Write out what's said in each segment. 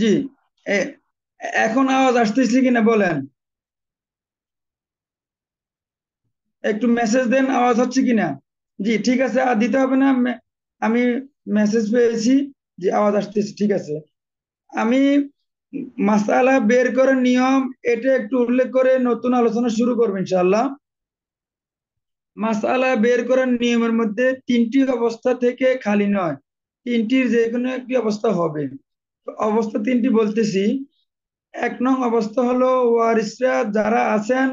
জি। এ- এখন আওয়াজ আসতেছে কিনা বলেন, একটু মেসেজ দেন আওয়াজ হচ্ছে কিনা। জি ঠিক আছে, আর দিতে হবে না। আমি মেসেজ পেয়েছি যে আওয়াজ আসতেছে, ঠিক আছে। আমি মাসালা বের করার নিয়ম এটা একটু উল্লেখ করে নতুন আলোচনা শুরু করবো ইনশাআল্লাহ। মাসালা বের করার নিয়মের মধ্যে তিনটি অবস্থা থেকে খালি নয়, তিনটির যে কোনো একটি অবস্থা হবে। অবস্থা তিনটি বলতেছি। এক নং অবস্থা হলো ওয়ারিসরা যারা আছেন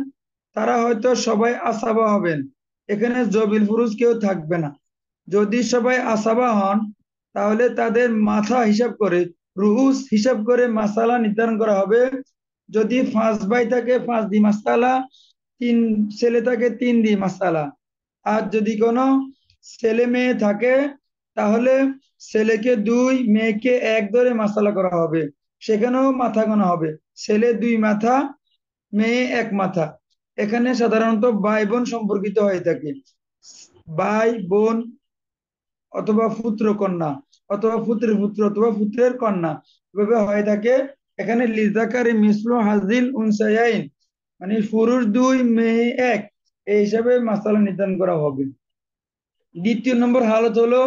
তারা হয়তো সবাই আসাবা হবেন, এখানে জবিল ফুরুজ কেউ থাকবে না। যদি সবাই আসাবা হন তাহলে তাদের মাথা হিসাব করে, রুহুস হিসাব করে মাসালা নির্ধারণ করা হবে। যদি 5 ভাই থাকে 5 দি মাসালা, 3 ছেলে থাকে 3 দি মাসালা। আর যদি কোনো ছেলে মেয়ে থাকে তাহলে ছেলেকে 2 মেয়েকে 1 ধরে মাসালা করা হবে। সেখানেও মাথা গোনা হবে, ছেলে 2 মাথা মেয়ে 1 মাথা। এখানে সাধারণত ভাই বোন সম্পর্কিত হয়ে থাকে, ভাই বোন অথবা পুত্র কন্যা অথবা পুত্রের পুত্র অথবা পুত্রের কন্যা, এভাবে হয়ে থাকে। এখানে লিজাকারি মিসলু হাজিল উনসায়াইন, মানে পুরুষ 2 মেয়ে 1, এই হিসাবে মাসালা নির্ধারণ করা হবে। দ্বিতীয় নম্বর হালত হলো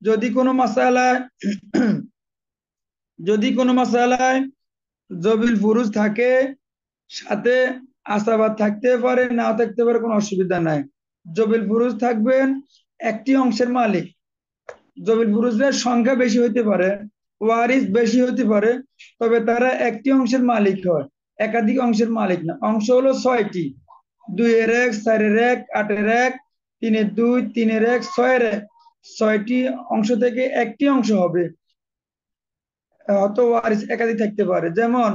যদি কোনো মাসালায় যদি কোনো মাসালায় জবিল ফুরুজ থাকে, সাথে আসাবাদ থাকতে পারে নাও থাকতে পারে, কোনো অসুবিধা নাই। জবিল ফুরুজ থাকবেন একটি অংশের মালিক। জবিল ফুরুজের সংখ্যা বেশি হইতে পারে, ওয়ারিস বেশি হইতে পারে, তবে তারা একটি অংশের মালিক হয়, একাধিক অংশের মালিক না। অংশ হলো 6টি: 2-এর 1, 4-এর 1, 8-এর 1, 3-এর 2, 3-এর 1, 6-এর 1। 6টি অংশ থেকে একটি অংশ হবে। হয়তো ওয়ারিস একাধিক থাকতে পারে, যেমন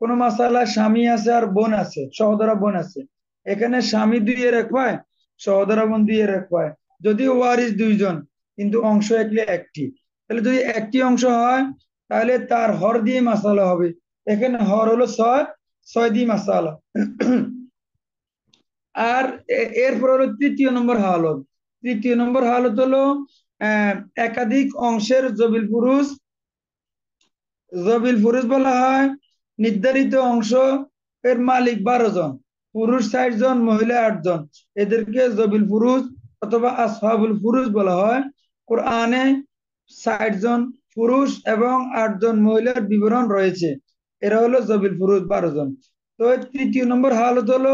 কোন মাসালা স্বামী আছে আর বোন আছে, সহোদরা বোন আছে। এখানে স্বামী 2-এর 1 পায়, সহোদরা বোন 2-এর 1 পায়। যদি ওয়ারিস 2 জন কিন্তু অংশ একটি, তাহলে যদি একটি অংশ হয় তাহলে তার হর দিয়ে মাসালা হবে। এখানে হর হলো 6, 6 দিয়ে মাসালা। আর এরপর হলো তৃতীয় নম্বর হালত। তৃতীয় নম্বর হালত হলো আহ, একাধিক অংশের জবিল পুরুষ। জবিল ফুরুজ বলা হয় নির্ধারিত অংশ এর মালিক 12 জন, পুরুষ 60 জন, মহিলা 8 জন, এদেরকে জবিল ফুরুজ অথবা আসহাবুল ফুরুজ বলা হয়। কোরআনে 60 জন পুরুষ এবং 8 জন মহিলার বিবরণ রয়েছে, এরা হলো জবিল ফুরুজ 12 জন। তো তৃতীয় নম্বর হালত হলো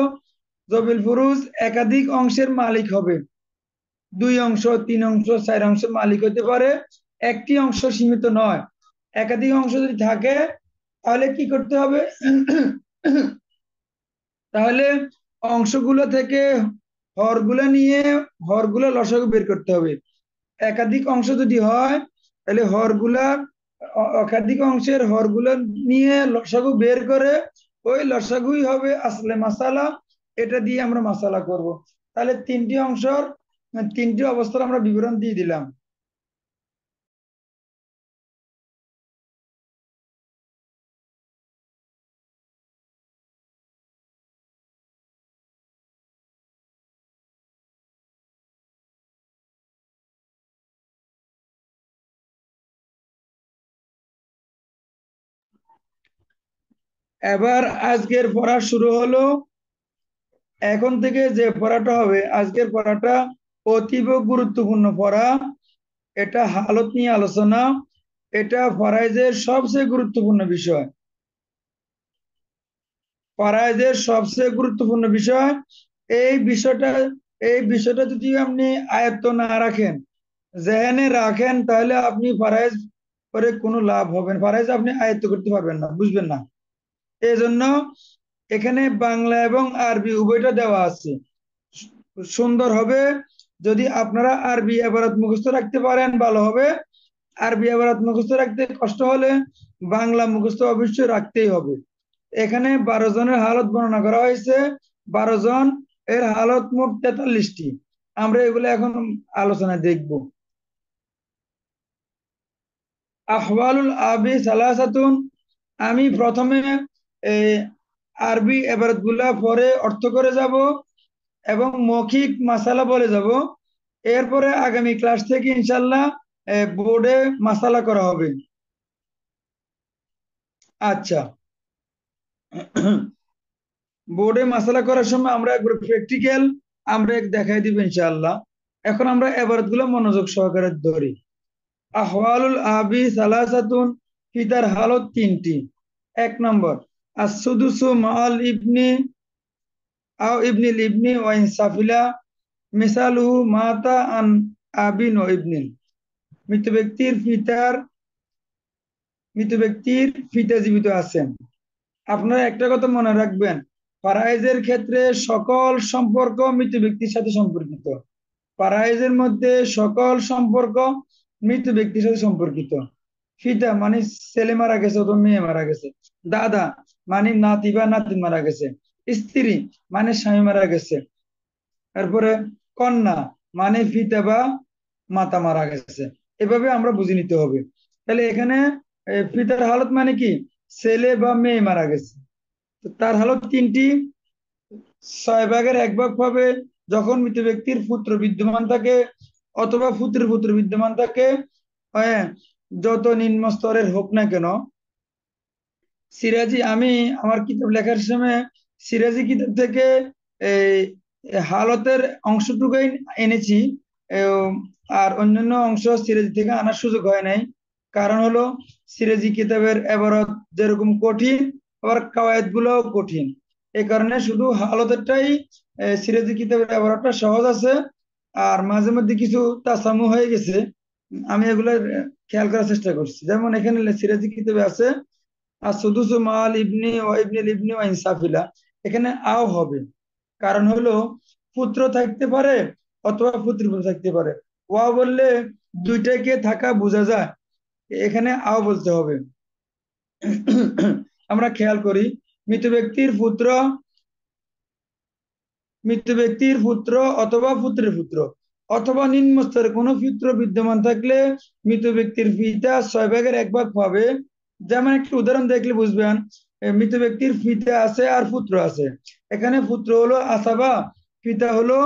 জবিল ফুরুজ একাধিক অংশের মালিক হবে, 2 অংশ, 3 অংশ, 4 অংশের মালিক হতে পারে, একটি অংশ সীমিত নয়। একাধিক অংশ যদি থাকে তাহলে কি করতে হবে? তাহলে অংশগুলো থেকে হরগুলো নিয়ে হরগুলো লসাগু বের করতে হবে। একাধিক অংশ যদি হয় তাহলে হরগুলা, একাধিক অংশের হরগুলো নিয়ে লসাগু বের করে ওই লসাগুই হবে আসলে মাসালা। এটা দিয়ে আমরা মাসালা করব। তাহলে 3টি অংশর 3টি অবস্থার আমরা বিবরণ দিয়ে দিলাম। এবার আজকের পড়া শুরু হলো। এখন থেকে যে পড়াটা হবে, আজকের পড়াটা অতীব গুরুত্বপূর্ণ পড়া। এটা হালত নিয়ে আলোচনা, এটা ফরাইজের সবচেয়ে গুরুত্বপূর্ণ বিষয়। ফরাইজের সবচেয়ে গুরুত্বপূর্ণ বিষয় এই বিষয়টা। এই বিষয়টা যদি আপনি আয়ত্ত না রাখেন, জেহেনে রাখেন, তাহলে আপনি ফরাইজ করে কোনো লাভ হবে না, ফরাইজ আপনি আয়ত্ত করতে পারবেন না, বুঝবেন না। এই জন্য এখানে বাংলা এবং আরবি উভয়টা দেওয়া আছে। সুন্দর হবে যদি আপনারা আরবি এবারত মুখস্থ রাখতে পারেন, ভালো হবে। আরবি এবারত মুখস্থ রাখতে কষ্ট হলে বাংলা মুখস্থ অবশ্যই রাখতেই হবে। এখানে 12 জনের হালত বর্ণনা করা হয়েছে। 12 জন এর হালত মোট 43টি। আমরা এগুলো এখন আলোচনায় দেখব। আহওয়ালুল আবি সালাসাতুন, আমি প্রথমে এই আরবি এবারত গুলা পরে অর্থ করে যাব এবং মৌখিক মাসালা বলে যাব। এরপরে আগামী ক্লাস থেকে ইনশাল্লাহ বোর্ডে মাসালা করা হবে। আচ্ছা, বোর্ডে মাসালা করার সময় আমরা একবার প্র্যাকটিক্যাল আমরা দেখাই দিব ইনশাআল্লাহ। এখন আমরা এবারত গুলো মনোযোগ সহকারে ধরি। আহওয়ালুল আবি সালাসাতুন, পিতার হালত তিনটি। এক নম্বর, আসুদুসু মাল ইবনি আও ইবনিল ইবনি ওয়াইন সাফিলা, মিসালুহু মাতা আন আবিন ও ইবনিল। মৃত ব্যক্তির পিতার মৃত ব্যক্তির পিতা জীবিত আছেন। আপনারা একটা কথা মনে রাখবেন, ফারায়েজের ক্ষেত্রে সকল সম্পর্ক মৃত ব্যক্তির সাথে সম্পর্কিত। ফারায়েজের মধ্যে সকল সম্পর্ক মৃত ব্যক্তির সাথে সম্পর্কিত। পিতা মানে ছেলে মারা গেছে অথবা মেয়ে মারা গেছে। দাদা মানে নাতি বা নাতিন মারা গেছে। স্ত্রী মানে স্বামী মারা গেছে। তারপরে কন্যা মানে পিতা বা মাতা মারা গেছে। এভাবে আমরা বুঝে নিতে হবে। তাহলে এখানে পিতার হালত মানে কি, ছেলে বা মেয়ে মারা গেছে, তো তার হালত তিনটি। 6 ভাগের 1 ভাগ পাবে যখন মৃত ব্যক্তির পুত্র বিদ্যমান থাকে অথবা পুত্রের পুত্র বিদ্যমান থাকে। হ্যাঁ, যত নিম্ন স্তরের হোক না কেন। সিরাজি, আমি আমার কিতাব লেখার সময় সিরাজি কিতাব থেকে এই হালতের অংশটুকুই এনেছি। এও, আর অন্যান্য অংশ সিরাজি থেকে আনার সুযোগ হয় নাই। কারণ হলো সিরাজি কিতাবের এবারত যেরকম কঠিন, আবার কাওয়ায়েদ গুলোও কঠিন। এই কারণে শুধু হালতেরটাই সিরাজি কিতাবের এবারতটা সহজ আছে। আর মাঝে মধ্যে কিছু তাসামু হয়ে গেছে, আমি এগুলো খেয়াল করার চেষ্টা করছি। যেমন এখানে সিরাজি কিতাবে আছে আর সুদুসু মাল ইবনি ও ইবনিল ইবনি ও ইনসাফিলা, এখানে আও হবে। কারণ হলো পুত্র থাকতে পারে অথবা পুত্রী থাকতে পারে। ওয়া বললে দুইটাকে থাকা বোঝা যায়, এখানে আও বলতে হবে। আমরা খেয়াল করি, মৃত ব্যক্তির পুত্র মৃত ব্যক্তির পুত্র অথবা পুত্রের পুত্র অথবা নিম্ন স্তরে কোনো পুত্র বিদ্যমান থাকলে মৃত ব্যক্তির পিতা 6 ভাগের 1 ভাগ পাবে। যেমন একটি উদাহরণ দেখলে বুঝবেন, মৃত ব্যক্তির পিতা আছে আর পুত্র আছে। এখানে পুত্র হলো আসাবা, পিতা হলো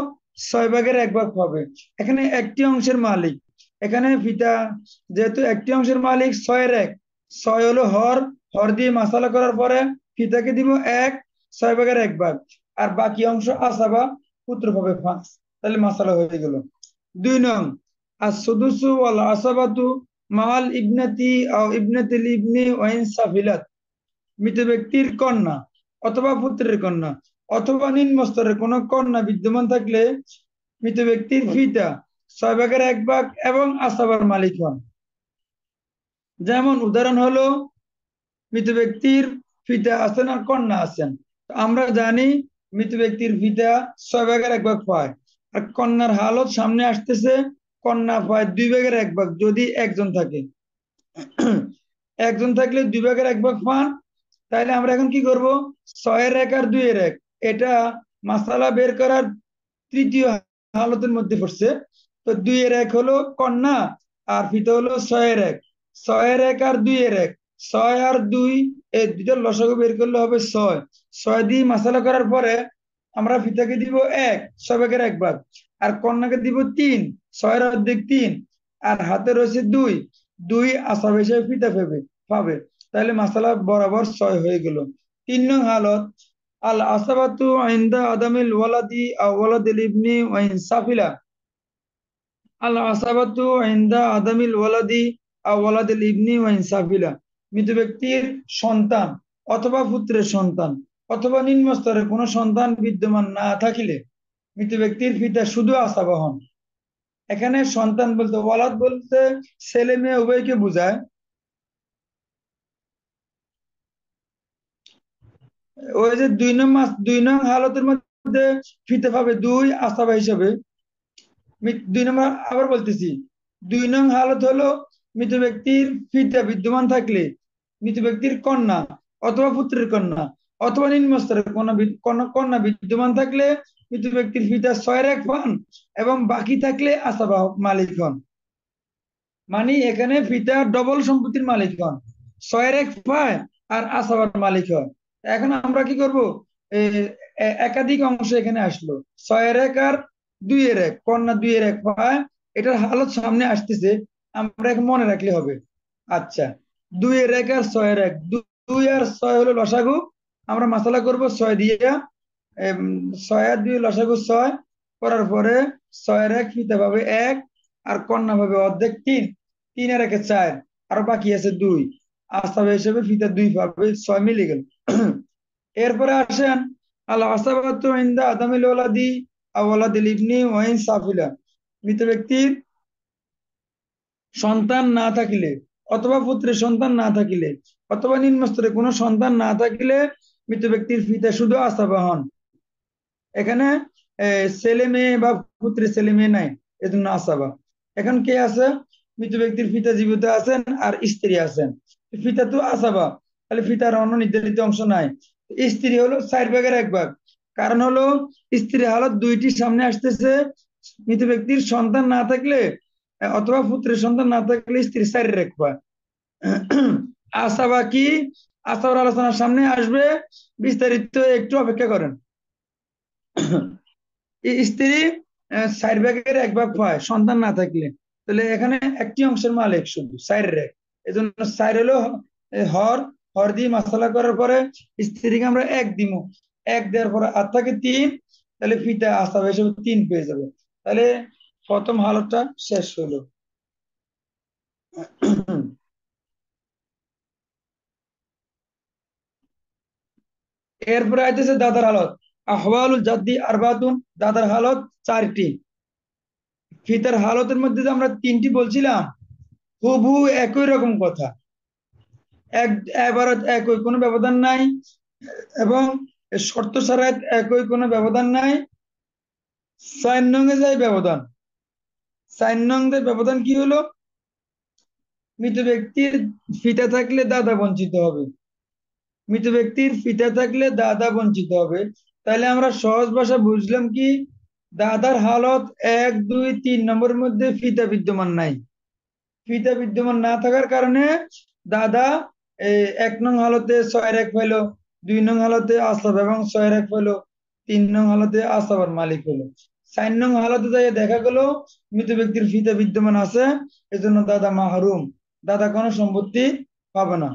6 ভাগের 1 ভাগ পাবে। এখানে একটি অংশের মালিক, এখানে পিতা যেহেতু একটি অংশের মালিক, 6-এর 1, 6 হলো হর, হর দিয়ে মাসালা করার পরে পিতাকে দিব 1, 6 ভাগের 1 ভাগ। আর বাকি অংশ আসাবা, পুত্র পাবে 5। তাহলে মাসালা হয়ে গেল। 2 নং, আর সুদুসু ওয়াল আসাবাতু মাল ইবনাতি আও ইবনাতিল ইবনি ওয়াইন সাফিলাত। মৃত ব্যক্তির কন্যা অথবা পুত্রের কন্যা অথবা নিম্ন স্তরের কোন কন্যা বিদ্যমান থাকলে মৃত ব্যক্তির পিতা 6 ভাগের 1 ভাগ এবং আসাবার মালিক হন। যেমন উদাহরণ হলো, মৃত ব্যক্তির পিতা আছেন আর কন্যা আছেন। তো আমরা জানি মৃত ব্যক্তির পিতা 6 ভাগের 1 ভাগ পায়, আর কন্যার হালত সামনে আসতেছে। কন্যা পায় 2 ভাগের 1 ভাগ যদি একজন থাকে। একজন থাকলে 2 ভাগের 1 ভাগ পান। তাহলে আমরা এখন কি করব, 6-এর 1 আর 2-এর 1, এটা মাসালা বের করার তৃতীয় হালতের মধ্যে পড়ছে। তো 2-এর 1 হলো কন্যা আর পিতা হলো 6-এর 1। 6-এর 1 আর 2-এর 1, 6 আর 2, এই দুটোর লসাগু বের করলে হবে 6। 6 দিয়ে মাসালা করার পরে আমরা পিতাকে দিব 1, 6 ভাগের 1 ভাগ, আর কন্যাকে দিব 3, 6-এর অর্ধেক 3, আর হাতে রয়েছে 2। 2 আসাব হিসেবে পিতা পাবে। তাহলে মাসালা বরাবর 6 হয়ে গেল। 3 নং হালত, আল আসাবাতু ইনদা আদামিল ওয়ালাদি আও ওয়ালাদিল ইবনি ওয়া ইন সাফিলা। আল আসাবাতু ইনদা আদামিল ওয়ালাদি আও ওয়ালাদিল ইবনি ওয়া ইন সাফিলা। মৃত ব্যক্তির সন্তান অথবা পুত্রের সন্তান অথবা নিম্ন স্তরের কোনো সন্তান বিদ্যমান না থাকিলে মৃত ব্যক্তির পিতা শুধু আসাবা হন। এখানে সন্তান বলতে ওয়ালাদ বলতে ছেলে মেয়ে উভয়কে বোঝায়। ওই যে 2 নং হালতের মধ্যে ফিতে পাবে 2 আসাবা হিসাবে। 2 নম্বর আবার বলতেছি, 2 নং হালত হলো মৃত ব্যক্তির পিতা বিদ্যমান থাকলে মৃত ব্যক্তির কন্যা অথবা পুত্রের কন্যা অথবা নিম্ন স্তরের কন্যা বিদ্যমান থাকলে মৃত ব্যক্তির পিতা 6-এর 1 পান এবং বাকি থাকলে আসাবা মালিক হন। মানে এখানে পিতা ডবল সম্পত্তির মালিক হন, 6-এর 1 পায় আর আসাবার মালিক হয়। এখন আমরা কি করব, একাধিক অংশ এখানে আসলো। 6-এর 1 আর 2-এর 1, কন্যা 2-এর 1 পায়, এটার হালত সামনে আসতেছে, আমরা এখন মনে রাখলে হবে। আচ্ছা, 2-এর 1 আর 6-এর 1 2 আর 6 হলো লসাগু, আমরা মাসালা করব 6 দিয়ে। 6 আর 2 লসাগু 6 করার পরে 6 এর 1 ফিতা পাবে 1, আর কন্যা পাবে অর্ধেক 3, 3 আর 1 4, আর বাকি আছে 2, আসাবা হিসেবে ফিতা 2 পাবে, 6 মিলে গেল। এরপরে আসেন আল আসাবাতু ইনদা আদামিল ওয়ালাদি আও ওয়ালাদিল ইবনি ওয়া ইন সাফিলা, মৃত ব্যক্তির সন্তান না থাকিলে অথবা পুত্রের সন্তান না থাকিলে অথবা নিম্ন স্তরে কোনো সন্তান না থাকিলে মৃত ব্যক্তির পিতা শুধু আসাবা হন। এখানে ছেলে মেয়ে বা পুত্রের ছেলে মেয়ে নাই, এজন্য আসাবা। এখন কে আছে? মৃত ব্যক্তির পিতা জীবিত আছেন আর স্ত্রী আছেন। পিতা তো আসাবা, তাহলে পিতার অন্য নির্ধারিত অংশ নাই। স্ত্রী হলো 4 ভাগের 1 ভাগ। কারণ হলো স্ত্রী হালত দুইটি সামনে আসতেছে। মৃত ব্যক্তির সন্তান না থাকলে অথবা পুত্রের সন্তান না থাকলে স্ত্রী 4-এর 1 ভাগ। আসাবা কি? আসাবার আলোচনার সামনে আসবে, বিস্তারিত একটু অপেক্ষা করেন। স্ত্রী 4 ভাগের 1 ভাগ পায় সন্তান না থাকলে, তাহলে এখানে একটি অংশের মালিক শুধু 4-এর 1, এজন্য 4 হলো হর। হর দিয়ে মাসালা করার পরে স্ত্রীকে আমরা 1 দিব, 1 দেওয়ার পরে আর থাকে 3, তাহলে ফিতা আসাবা হিসেবে 3 পেয়ে যাবে। তাহলে প্রথম হালতটা শেষ হলো। এরপরে আইতেছে দাদার হালত। আহওয়ালুল জাদ্দি আরবাতুন, দাদার হালত 4টি। ফিতার হালতের মধ্যে যে আমরা 3টি বলছিলাম, হুবহু একই রকম কথা, এক এবারত একই, কোনো ব্যবধান নাই, এবং শর্ত সারাত একই, কোনো ব্যবধান নাই। 4 নং-এ যাই ব্যবধান। 4 নং-এর ব্যবধান কি হলো? মৃত ব্যক্তির পিতা থাকলে দাদা বঞ্চিত হবে। মৃত ব্যক্তির পিতা থাকলে দাদা বঞ্চিত হবে। তাহলে আমরা সহজ ভাষা বুঝলাম কি, দাদার হালত 1, 2, 3 নম্বরের মধ্যে পিতা বিদ্যমান নাই। পিতা বিদ্যমান না থাকার কারণে দাদা 1 নং হালতে 6-এর 1 পাইলো, 2 নং হালতে আসব এবং 6-এর 1 পাইলো, 3 নং হালতে আসবার মালিক হলো। 4 নং হালতে যাই দেখা গেল মৃত ব্যক্তির পিতা বিদ্যমান আছে, এজন্য দাদা মাহরুম, দাদা কোনো সম্পত্তি পাবে না।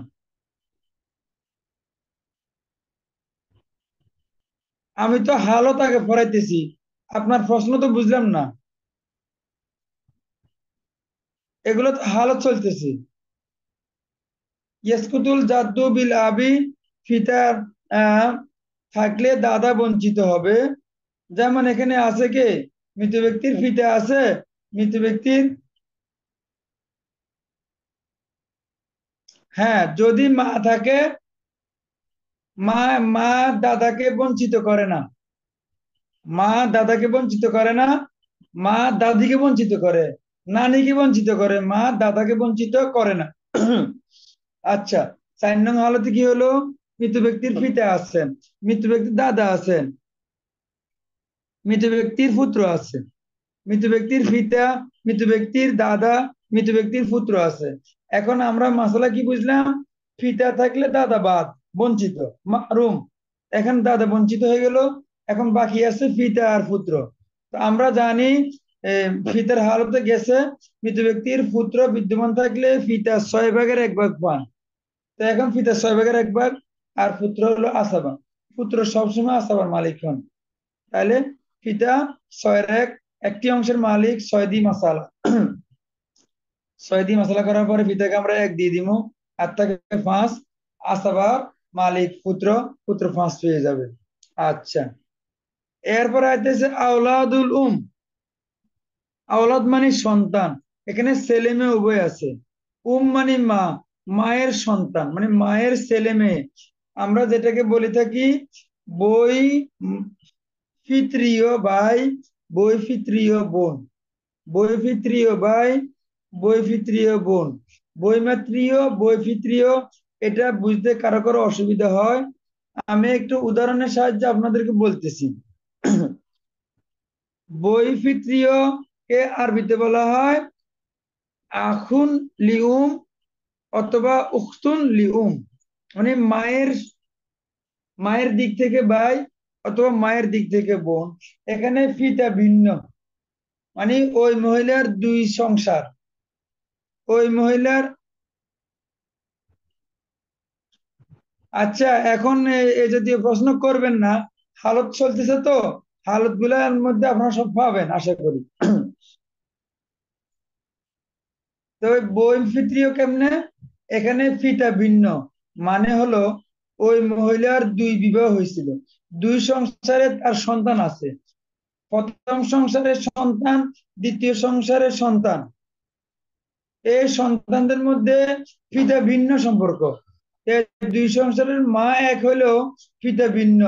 আমি তো হালত আগে পড়াইতেছি, আপনার প্রশ্ন তো বুঝলাম না। এগুলো তো হালত চলতেছে। ইয়াসকুতুল জাদ্দু বিল আবি, পিতার আহ, থাকলে দাদা বঞ্চিত হবে। যেমন এখানে আছে কে? মৃত ব্যক্তির পিতা আছে, মৃত ব্যক্তির, হ্যাঁ, যদি মা থাকে, মা মা দাদাকে বঞ্চিত করে না। মা দাদাকে বঞ্চিত করে না, মা দাদিকে বঞ্চিত করে, নানিকে বঞ্চিত করে, মা দাদাকে বঞ্চিত করে না। আচ্ছা, 4 নং হালতে কি হলো? মৃত ব্যক্তির পিতা আছেন, মৃত ব্যক্তির দাদা আছেন, মৃত ব্যক্তির পুত্র আছে। মৃত ব্যক্তির পিতা, মৃত ব্যক্তির দাদা, মৃত ব্যক্তির পুত্র আছে। এখন আমরা মাসালা কি বুঝলাম? পিতা থাকলে দাদা বাদ, বঞ্চিত, মাহরুম। এখন দাদা বঞ্চিত হয়ে গেল, এখন বাকি আছে পিতা আর পুত্র। তো আমরা জানি পিতার হালতে গেছে, মৃত ব্যক্তির পুত্র বিদ্যমান থাকলে পিতা 6 ভাগের 1 ভাগ পান। তো এখন পিতা 6 ভাগের 1 ভাগ, আর পুত্র হলো আসাবা। পুত্র সবসময় আসাবার মালিক হন। তাহলে পিতা 6-এর 1, একটি অংশের মালিক, 6 দিয়ে মাসালা। 6 দিয়ে মাসালা করার পরে পিতাকে আমরা 1 দিয়ে দিব, আর তাকে 5, আসাবা মালিক পুত্র, পুত্র 5 পেয়ে যাবে। আচ্ছা, এরপরে আইতেছে আওলাদুল আওলাদ মানে সন্তান। এখানে ছেলে মেয়ে উভয় আছে। মানে মা, মায়ের সন্তান মানে মায়ের ছেলে মেয়ে। আমরা যেটাকে বলে থাকি বই পিতৃয় ভাই, বৈপিত্রীয় বোন, বৈপিত্রীয় ভাই, বৈপিত্রীয় বোন, বৈমাত্রীয়, বৈপিত্রীয়। এটা বুঝতে কারো কারো অসুবিধা হয়, আমি একটু উদাহরণের সাহায্যে আপনাদেরকে বলতেছি। বৈপিত্রীয় কে আরবিতে বলা হয় আখুন লিউম অথবা উখতুন লিউম, মানে মায়ের মায়ের দিক থেকে ভাই অথবা মায়ের দিক থেকে বোন। এখানে পিতা ভিন্ন, মানে ওই মহিলার 2 সংসার, ওই মহিলার আচ্ছা, এখন এই জাতীয় প্রশ্ন করবেন না, হালত চলতেছে তো, হালত গুলার মধ্যে আপনারা সব পাবেন আশা করি। তবে বৈচিত্র্য কেমনে? এখানে ফিতা ভিন্ন, মানে হলো ওই মহিলার দুই বিবাহ হয়েছিল, দুই সংসারে তার সন্তান আছে, প্রথম সংসারের সন্তান, দ্বিতীয় সংসারের সন্তান, এই সন্তানদের মধ্যে পিতা ভিন্ন সম্পর্ক। এ দুই সংসারের মা এক হইলেও পিতা ভিন্ন,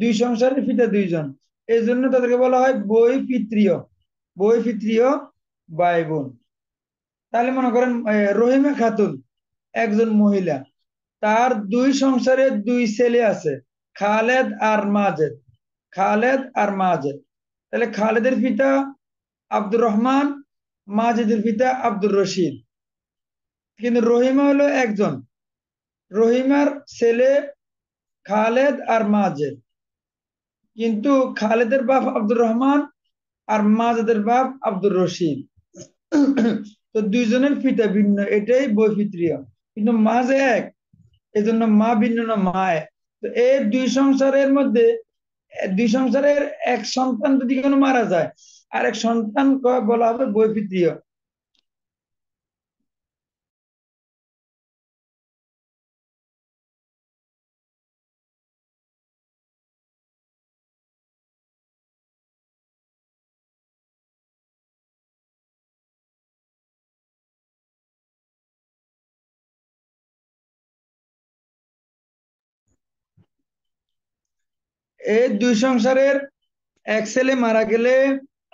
দুই সংসারের পিতা দুইজন, এই জন্য তাদেরকে বলা হয় বৈপিত্রীয়, বৈপিত্রীয় ভাই বোন। তাহলে মনে করেন রহিমা খাতুন একজন মহিলা, তার দুই সংসারে দুই ছেলে আছে, খালেদ আর মাজেদ, খালেদ আর মাজেদ। তাহলে খালেদের পিতা আব্দুর রহমান, মাজেদের পিতা আব্দুর রশিদ। কিন্তু রহিমা হলো একজন, রহিমার ছেলে খালেদ আর মাজেদ, কিন্তু খালেদের বাপ আব্দুর রহমান আর মাজেদের বাপ আব্দুর রশিদ। তো দুইজনের পিতা ভিন্ন, এটাই বৈচিত্র্য, কিন্তু মা যে এক, এই জন্য মা ভিন্ন না মা এক। তো এই দুই সংসারের মধ্যে, দুই সংসারের এক সন্তান যদি কোনো মারা যায়, আর এক সন্তান বলা হবে বৈপিত্রীয়। এই দুই সংসারের এক ছেলে মারা গেলে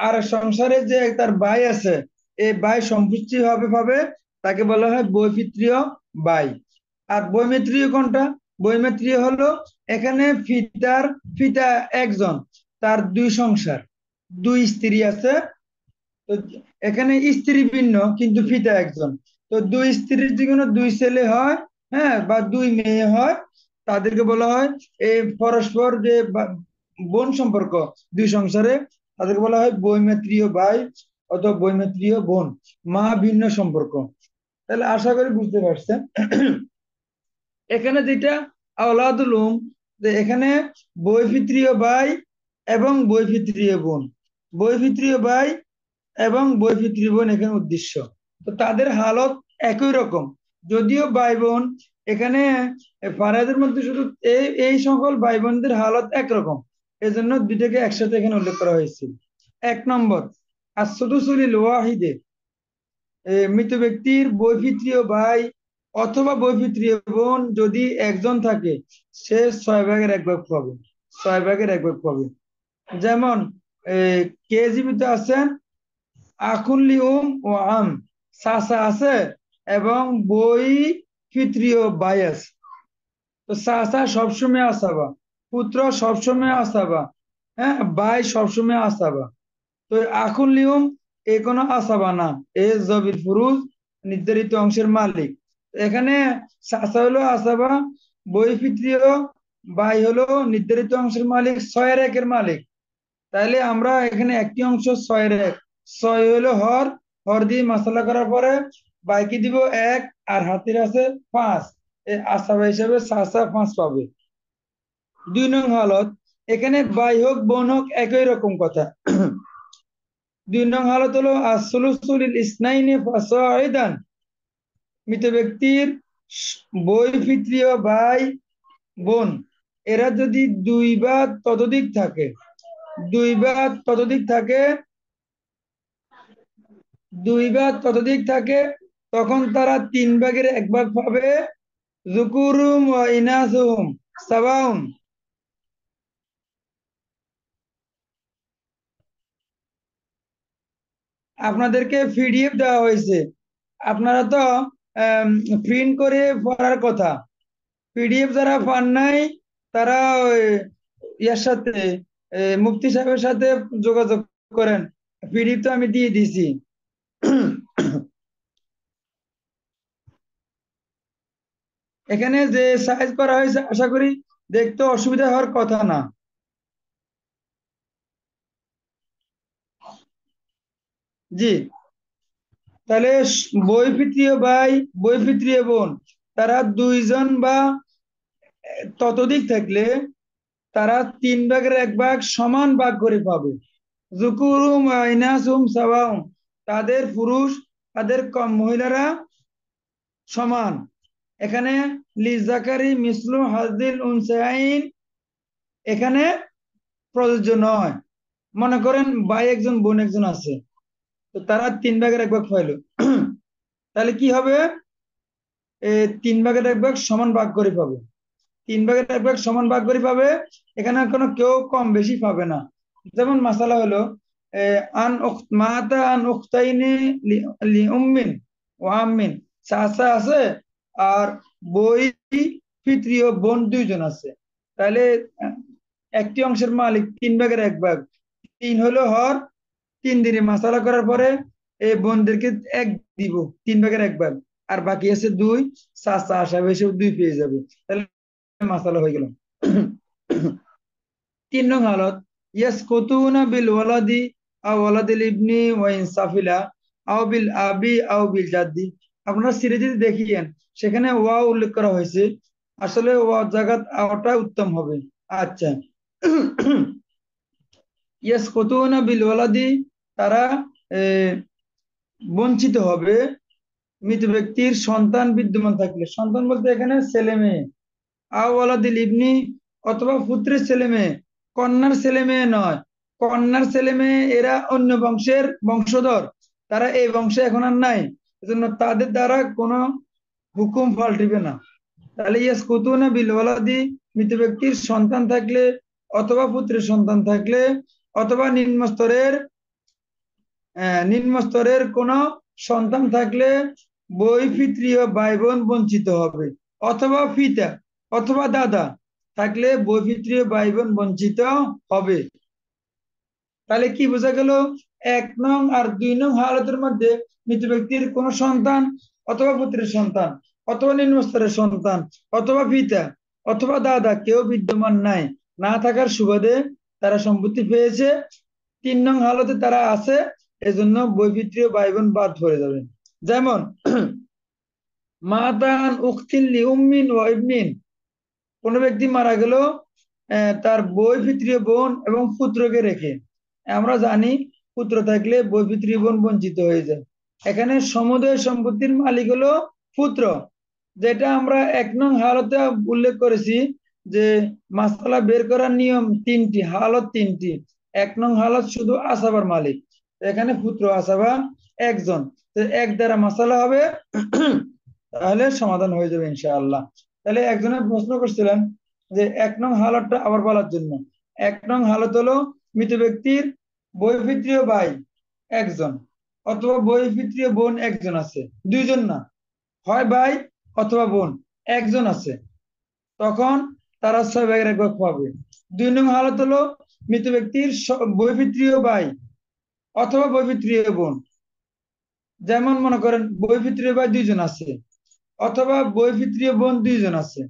আর সংসারে যে তার ভাই আছে, এই ভাই সম্পত্তি হবে পাবে, তাকে বলা হয় বৈপিত্রীয় ভাই। আর বৈমিত্রীয় কোনটা? বৈমিত্রীয় হলো এখানে পিতা একজন, তার দুই সংসার, দুই স্ত্রী আছে। তো এখানে স্ত্রী ভিন্ন কিন্তু পিতা একজন। তো দুই স্ত্রীর যে কোনো দুই ছেলে হয়, হ্যাঁ, বা দুই মেয়ে হয়, তাদেরকে বলা হয় এই পরস্পর যে বোন সম্পর্ক দুই সংসারে, তাদেরকে বলা হয় বৈমাত্রীয় ভাই অথবা বৈমাত্রীয় বোন, মা ভিন্ন সম্পর্ক। তাহলে আশা করি বুঝতে পারছেন। এখানে যেটা আওলাদুল যে এখানে বৈপিত্রীয় ভাই এবং বৈপিত্রীয় বোন, বৈপিত্রীয় ভাই এবং বৈপিত্রীয় বোন এখানে উদ্দেশ্য। তো তাদের হালত একই রকম, যদিও ভাই বোন এখানে ফারাদের মধ্যে শুধু এই এই সকল ভাই বোনদের হালত একরকম, এজন্য দুইটাকে একসাথে এখানে উল্লেখ করা হয়েছে। 1 নম্বর, আসদুসুলিল ওয়াহিদে, মৃত ব্যক্তির বৈপিত্রীয় ভাই অথবা বৈপিত্রীয় বোন যদি একজন থাকে, সে 6 ভাগের 1 ভাগ পাবে, 6 ভাগের 1 ভাগ পাবে। যেমন কে জীবিত আছেন, আকুল্লি ও আম, চাচা আছে এবং বই পিতৃয় ভাই আছে। তো চাচা সবসময় আসাবা, পুত্র সবসময় আসাবা, হ্যাঁ, ভাই সবসময় আসাবা। তো আকুল্লিউম এ কোনো আসাবা না, এ জবির ফুরুজ, নির্ধারিত অংশের মালিক। এখানে চাচা হলো আসাবা, বই পিতৃয় ভাই হলো নির্ধারিত অংশের মালিক, 6-এর 1-এর মালিক। তাইলে আমরা এখানে একটি অংশ 6-এর 1, 6 হলো হর, হর দিয়ে মাসালা করার পরে বাকি দিব 1, আর হাতের আছে 5, এই আসাবা হিসাবে চাচা 5 পাবে। 2 নং হালত, এখানে ভাই হোক বোন হোক একই রকম কথা। 2 নং হালত হলো আসলুসুলিল ইসনাইনি ফাসাইদান, মৃত ব্যক্তির বৈপিত্রীয় ভাই বোন এরা যদি দুই বা ততোধিক থাকে, দুই বা ততোধিক থাকে, দুই বা ততোধিক থাকে, তখন তারা 3 ভাগের 1 ভাগ পাবে। জুকুরুম ওয়া ইনাসুহুম সাওয়াউন। আপনাদেরকে পিডিএফ দেওয়া হয়েছে, আপনারা তো প্রিন্ট করে পড়ার কথা। পিডিএফ যারা পান নাই, তারা ওই ইয়ার সাথে মুফতি সাহেবের সাথে যোগাযোগ করেন, পিডিএফ তো আমি দিয়ে দিছি। এখানে যে সাইজ করা হয়েছে আশা করি দেখতে অসুবিধা হওয়ার কথা না। জি, তাহলে বৈপিত্রীয় ভাই, বৈপিত্রীয় বোন, তারা দুইজন বা ততোধিক থাকলে তারা 3 ভাগের 1 ভাগ সমান ভাগ করে পাবে। যুকুরুম ওয়া ইনাসুম সাওয়াউন, তাদের পুরুষ তাদের কম মহিলারা সমান। এখানে লিজাকারি মিসলু হাযিল উনসায়াইন এখানে প্রযোজ্য নয়। মনে করেন ভাই একজন বোন একজন আছে, তো তারা 3 ভাগের 1 ভাগ পাইলো। তাহলে কি হবে? 3 ভাগের 1 ভাগ সমান ভাগ করে পাবে। 3 ভাগের 1 ভাগ সমান ভাগ করে পাবে। এখানে কোনো কেউ কম বেশি পাবে না। যেমন মাসালা হলো মাতা আন উখতাইনি লি উম্মিন ও আম্মিন, চাচা আছে আর বই পিতৃ ও বোন 2 জন আছে। তাহলে আহ, একটি অংশের মালিক 3 ভাগের 1 ভাগ, 3 হলো হর। 3 দিনে মাসালা করার পরে এই বোনদেরকে 1 দিব, 3 ভাগের 1 ভাগ। আর বাকি আছে 2, চাচা আসা বেশি 2 পেয়ে যাবে। তাহলে মাসালা হয়ে গেল। 3 নং হালত, ইয়াসকুতুনা বিল ওয়ালাদি আও ওয়ালাদিল ইবনি ওয়া ইন সাফিলা আও বিল আবি আও বিল জাদ্দি। আপনারা সিরিজে দেখিয়েন, সেখানে ওয়া উল্লেখ করা হয়েছে। আসলে ওয়া জায়গাত আওটা উত্তম হবে। আচ্ছা, ইয়াসকুতুনা বিল ওয়ালাদি, তারা আহ, বঞ্চিত হবে মৃত ব্যক্তির সন্তান বিদ্যমান থাকলে। সন্তান বলতে এখানে ছেলে মেয়ে। আওয়ালাদিল ইবনি, অথবা পুত্রের ছেলে মেয়ে, কন্যার ছেলে মেয়ে নয়। কন্যার ছেলে মেয়ে এরা অন্য বংশের বংশধর, তারা এই বংশে এখন আর নাই, এজন্য তাদের দ্বারা কোনো হুকুম পাল্টিবে না। তাহলে ইয়াস কুতুনা বিল ওয়ালাদি, মৃত ব্যক্তির সন্তান থাকলে অথবা পুত্রের সন্তান থাকলে অথবা নিম্ন স্তরের কোন সন্তান থাকলে বই পিতৃ ও ভাই বোন বঞ্চিত হবে। অথবা পিতা অথবা দাদা থাকলে বই পিতৃ ও ভাই বোন বঞ্চিত হবে। তাহলে কি বোঝা গেল? 1 নং আর 2 নং হালতের মধ্যে মৃত ব্যক্তির কোন সন্তান অথবা পুত্রের সন্তান অথবা নিম্ন স্তরের সন্তান অথবা পিতা অথবা দাদা কেউ বিদ্যমান নাই। না থাকার সুবাদে তারা সম্পত্তি পেয়েছে। 3 নং হালতে তারা আছে, এজন্য বৈপিত্রীয় ভাই বোন বাদ পড়ে যাবে। যেমন মাতান উখতিন লি উম্মিন ওয়া ইবনিন, কোন ব্যক্তি মারা গেল তার বৈপিত্রীয় বোন এবং পুত্রকে রেখে। আমরা জানি পুত্র থাকলে বৈপিত্রীয় বোন বঞ্চিত হয়ে যায়। এখানে সমুদয় সম্পত্তির মালিক হলো পুত্র, যেটা আমরা 1 নং হালতে উল্লেখ করেছি যে মাসালা বের করার নিয়ম 3টি, হালত 3টি। 1 নং হালত শুধু আসাবার মালিক, এখানে পুত্র আসাবা একজন, তো 1 দ্বারা মাসালা হবে। তাহলে সমাধান হয়ে যাবে ইনশাআল্লাহ। তাহলে একজনের প্রশ্ন করছিলেন যে 1 নং হালতটা আবার বলার জন্য। 1 নং হালত হলো মৃত ব্যক্তির বৈপিত্রীয় ভাই একজন অথবা বৈপিত্রীয় বোন একজন আছে, 2 জন না, হয় ভাই অথবা বোন একজন আছে, তখন তারা 6 ভাগের 1 ভাগ পাবে। 2 নং হালত হলো মৃত ব্যক্তির বৈপিত্রীয় ভাই অথবা বৈপিত্রীয় বোন। যেমন মনে করেন বৈপিত্রীয় ভাই 2 জন আছে, অথবা বৈপিত্রীয় বোন 2 জন আছে,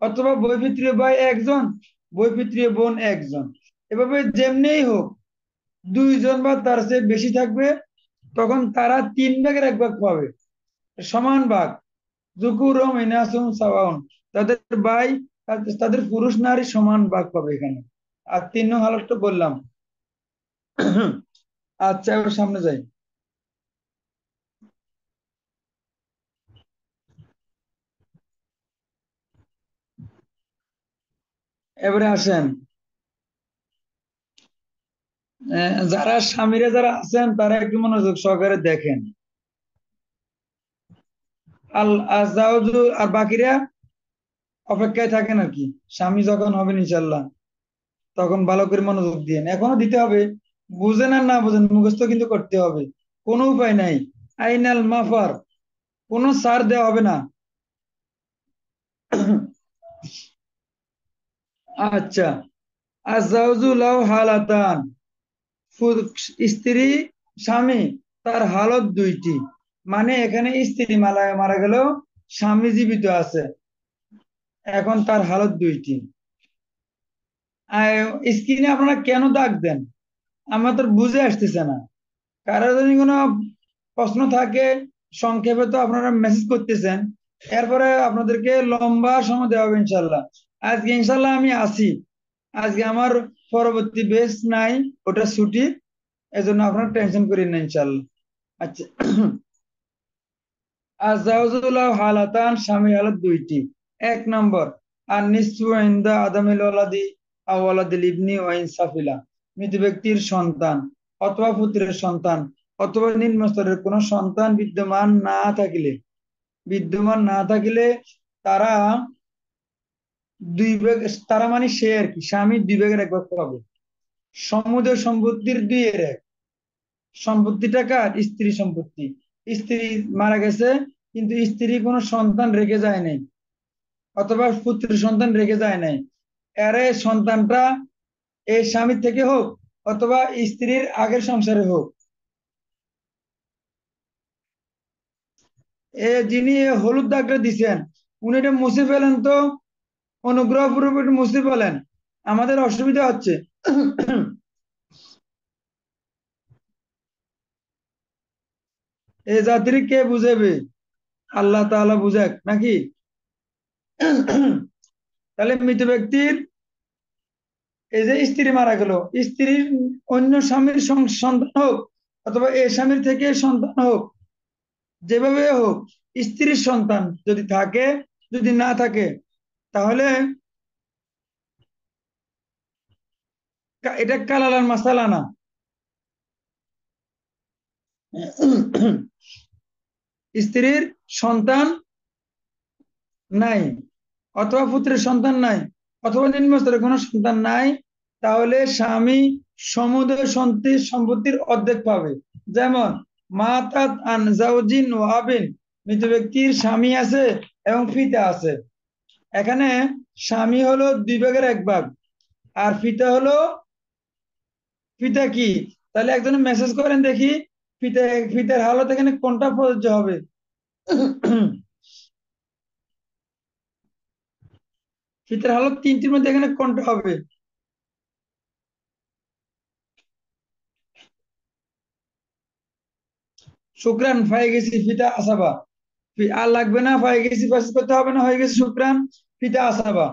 অথবা বৈপিত্রীয় ভাই একজন, বৈপিত্রীয় বোন একজন। এভাবে যেমনিই হোক 2 জন বা তার চেয়ে বেশি থাকবে, তখন তারা 3 ভাগের 1 ভাগ পাবে, সমান ভাগ। যুকুরুম ইনাসুম সাওয়াউন, তাদের ভাই তাদের পুরুষ নারী সমান ভাগ পাবে এখানে। আর 3 নং হালতটা বললাম। আচ্ছা, এবার সামনে যাই। এবারে আসেন, যারা স্বামীরা যারা আছেন তারা একটু মনোযোগ সহকারে দেখেন। আল আজাওজু আর বাকিরা অপেক্ষায় থাকেন আর কি। স্বামী যখন হবেন ইনশাল্লাহ তখন ভালো করে মনোযোগ দিয়েন, এখনো দিতে হবে। বুঝেন আর না বুঝেন মুখস্থ কিন্তু করতে হবে, কোনো উপায় নাই। আইনাল মাফার, কোনো সার দেওয়া হবে না। আচ্ছা, আজাউজু লাউ হালাতান, স্ত্রী স্বামী তার হালত 2টি। মানে এখানে স্ত্রী মারা গেল, স্বামী জীবিত আছে, এখন তার হালত 2টি। স্ক্রিনে আপনারা কেন দাগ দেন আমার তো বুঝে আসতেছে না। কারো যদি কোনো প্রশ্ন থাকে সংক্ষেপে তো আপনারা মেসেজ করতেছেন, এরপরে আপনাদেরকে লম্বা সময় দেওয়া হবে ইনশাল্লাহ। আজকে ইনশাল্লাহ আমি আছি, আজকে আমার পরবর্তী বেস নাই, ওটা ছুটি, এজন্য আপনারা টেনশন করেন না ইনশাল্লাহ। আচ্ছা, আর জাওজুল হালাতান, স্বামী হালত দুইটি। এক নম্বর, আর নিসফু ইনদা আদামিল ওয়ালাদি আও ওয়ালাদিল ইবনি ওয়া ইন সাফিলা, মৃত ব্যক্তির সন্তান অথবা পুত্রের সন্তান অথবা নিম্ন স্তরের কোনো সন্তান বিদ্যমান না থাকিলে তারা দুই ভাগ, তারা মানে সে আর কি, স্বামী দুই ভাগের এক ভাগ পাবে। সমুদয় সম্পত্তির দুইয়ের এক। সম্পত্তিটা কার? স্ত্রী সম্পত্তি। স্ত্রী মারা গেছে কিন্তু স্ত্রী কোনো সন্তান রেখে যায় নাই, অথবা পুত্র সন্তান রেখে যায় নাই, এরে সন্তানটা এই স্বামীর থেকে হোক অথবা স্ত্রীর আগের সংসারে হোক, যিনি হলুদ দাগটা দিছেন উনি এটা মুছে ফেলেন তো, অনুগ্রহ পূর্বক একটু মুছে ফেলেন, আমাদের অসুবিধা হচ্ছে। এই জাতির কে বুঝাবে? আল্লাহ তাআলা বুঝাক নাকি? তাহলে মৃত ব্যক্তির, এই যে স্ত্রী মারা গেল, স্ত্রীর অন্য স্বামীর সন্তান হোক অথবা এই স্বামীর থেকে সন্তান হোক, যেভাবে হোক, স্ত্রীর সন্তান যদি থাকে, যদি না থাকে, তাহলে এটা কালালার মাসালা না। স্ত্রীর সন্তান নাই অথবা পুত্রের সন্তান নাই অথবা নিম্ন স্তরের কোনো সন্তান নাই, তাহলে স্বামী সমুদয় সম্পত্তির অর্ধেক পাবে। যেমন মাতাত আন জাওজিন ও আবিন, মৃত ব্যক্তির স্বামী আছে এবং পিতা আছে। এখানে স্বামী হলো দুই ভাগের এক ভাগ, আর পিতা কি? তাহলে একজন মেসেজ করেন দেখি, পিতা, পিতার হালত এখানে কোনটা প্রযোজ্য হবে? পিতার হালত তিনটির মধ্যে এখানে কোনটা হবে? শুক্রান, পাই গেছি, ফিতা আসাবা। আর লাগবে না, পাই গেছি পাস করতে হবে না, হয়ে গেছে শুক্রান, ফিতা আসাবা।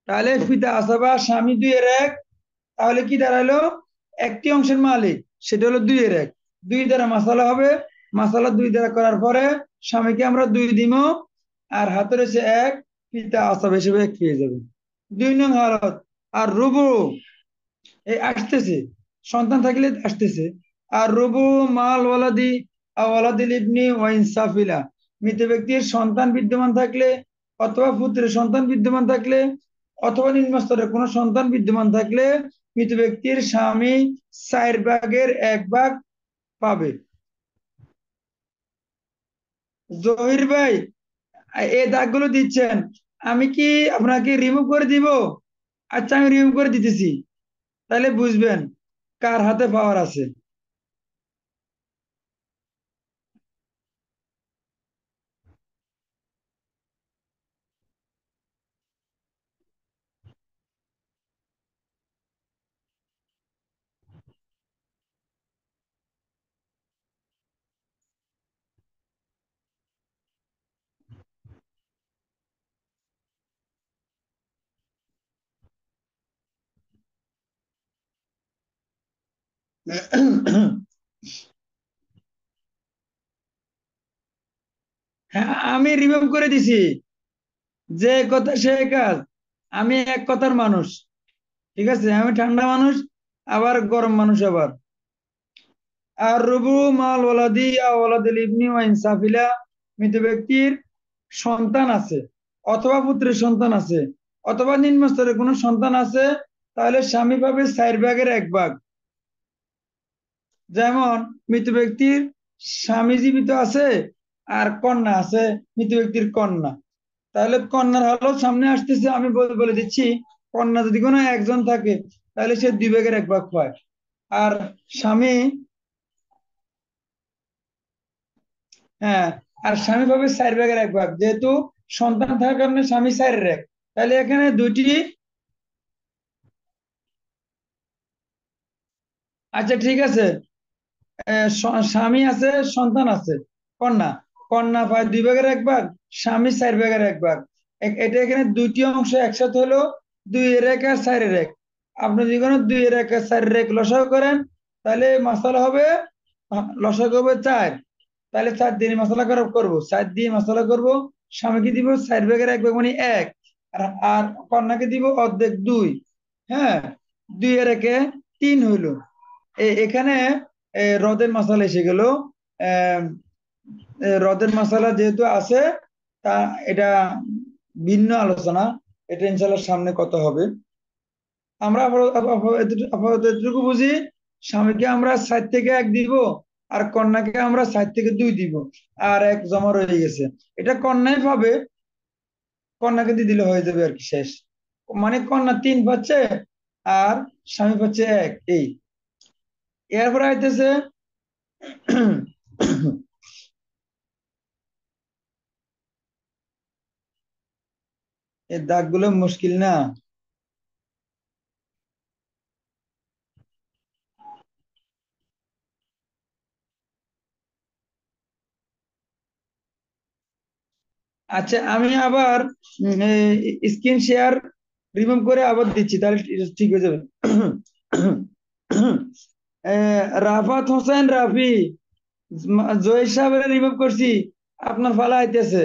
তাহলে ফিতা আসাবা স্বামী দুই এর এক, তাহলে কি দাঁড়ালো? একটি অংশের মালিক, সেটা হলো দুই এর এক। দুই দ্বারা মাসালা হবে, মাসালা দুই দ্বারা করার পরে স্বামীকে আমরা দুই দিব, আর হাতে রয়েছে এক, ফিতা আসাবা হিসেবে এক পেয়ে যাবে। দুই নং হালত। আর রুবু, এই আসতেছে, সন্তান থাকলে আসতেছে। আর রুবু মাল ওয়ালাদি ওয়ালাদিল ইবনি ওয়াইন সাফিলা, মৃত ব্যক্তির সন্তান বিদ্যমান থাকলে অথবা পুত্রের সন্তান বিদ্যমান থাকলে অথবা নিম্ন স্তরের কোনো সন্তান বিদ্যমান থাকলে মৃত ব্যক্তির স্বামী চার ভাগের এক ভাগ পাবে। জহির ভাই, এই দাগগুলো দিচ্ছেন, আমি কি আপনাকে রিমুভ করে দিব? আচ্ছা, আমি রিমুভ করে দিতেছি, তাহলে বুঝবেন কার হাতে পাওয়ার আছে। হ্যাঁ, আমি রিমুভ করে দিছি। যে কথা সে কাজ, আমি এক কথার মানুষ, ঠিক আছে, আমি ঠান্ডা মানুষ, আবার গরম মানুষ আবার। আর রুবু মাল ওয়ালাদি ওয়ালাদিল ইবনি ওয়া ইনসাফিলা, মৃত ব্যক্তির সন্তান আছে অথবা পুত্রের সন্তান আছে অথবা নিম্ন স্তরের কোনো সন্তান আছে, তাহলে স্বামী পাবে চার ভাগের এক ভাগ। যেমন মৃত ব্যক্তির স্বামী জীবিত আছে আর কন্যা আছে, মৃত ব্যক্তির কন্যা, তাহলে কন্যার হালত সামনে আসতেছে, আমি বলে দিচ্ছি, কন্যা যদি কোনো একজন থাকে তাহলে সে দুই ভাগের এক ভাগ পায়। আর স্বামী, হ্যাঁ, আর স্বামী পাবে চার ভাগের এক ভাগ, যেহেতু সন্তান থাকার কারণে স্বামী চারের এক, তাহলে এখানে দুইটি। আচ্ছা ঠিক আছে, স্বামী আছে, সন্তান আছে, কন্যা, কন্যা পায় দুই ভাগের এক ভাগ, স্বামী চার ভাগের এক ভাগ। এটা এখানে দুইটি অংশ একসাথে হলো, 2 এর 1 আর 4-এর 1। আপনি যদি কোনো 2-এর 1 আর 4-এর 1 লসাগু করেন, তাহলে মশলা হবে, লসাগু হবে 4। তাহলে 4 দিয়ে মশলা করবো, 4 দিয়ে মশলা করবো। স্বামীকে দিব 4 ভাগের 1 ভাগ মানে 1। আর আর কন্যাকে দিব অর্ধেক 2। হ্যাঁ, 2-এর 1-এ 3 হইলো। এখানে হ্রদের মশলা এসে গেল। আহ, হ্রদের মশলা যেহেতু আছে, তা এটা ভিন্ন আলোচনা, এটা ইনশাল্লাহ সামনে কত হবে। আমরা আপাতত এতটুকু বুঝি, স্বামীকে আমরা 4 থেকে 1 দিব, আর কন্যাকে আমরা 4 থেকে 2 দিব, আর 1 জমা রয়ে গেছে, এটা কন্যাই পাবে। কন্যাকে দিয়ে দিলে হয়ে যাবে আর কি, শেষ। মানে কন্যা 3 পাচ্ছে, আর স্বামী পাচ্ছে 1। এই এরপরে আইতেছে এই দাগগুলো মুশকিল না। আচ্ছা, আমি আবার স্ক্রিন শেয়ার রিমুভ করে আবার দিচ্ছি, তাহলে ঠিক হয়ে যাবে। রাফাত হোসেন রাফি, জয় সাহেবের রিমুভ করছি, আপনার ফালা আইতেছে।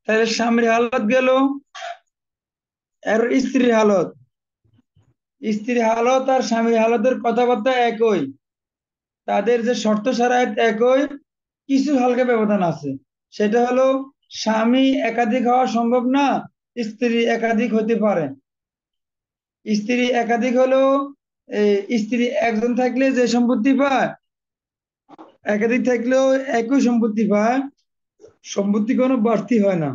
তাহলে স্বামীর হালত গেল, আর স্ত্রীর হালত, স্ত্রীর হালত আর স্বামীর হালতের কথাবার্তা একই, তাদের যে শর্ত সারায়ত একই, কিছু হালকা ব্যবধান আছে। সেটা হলো, স্বামী একাধিক হওয়া সম্ভব না, স্ত্রী একাধিক হতে পারে। স্ত্রী একাধিক হলেও স্ত্রী একজন থাকলে যে সম্পত্তি পায়, একাধিক থাকলেও একই সম্পত্তি পায়, সম্পত্তি কোনো বাড়তি হয় না।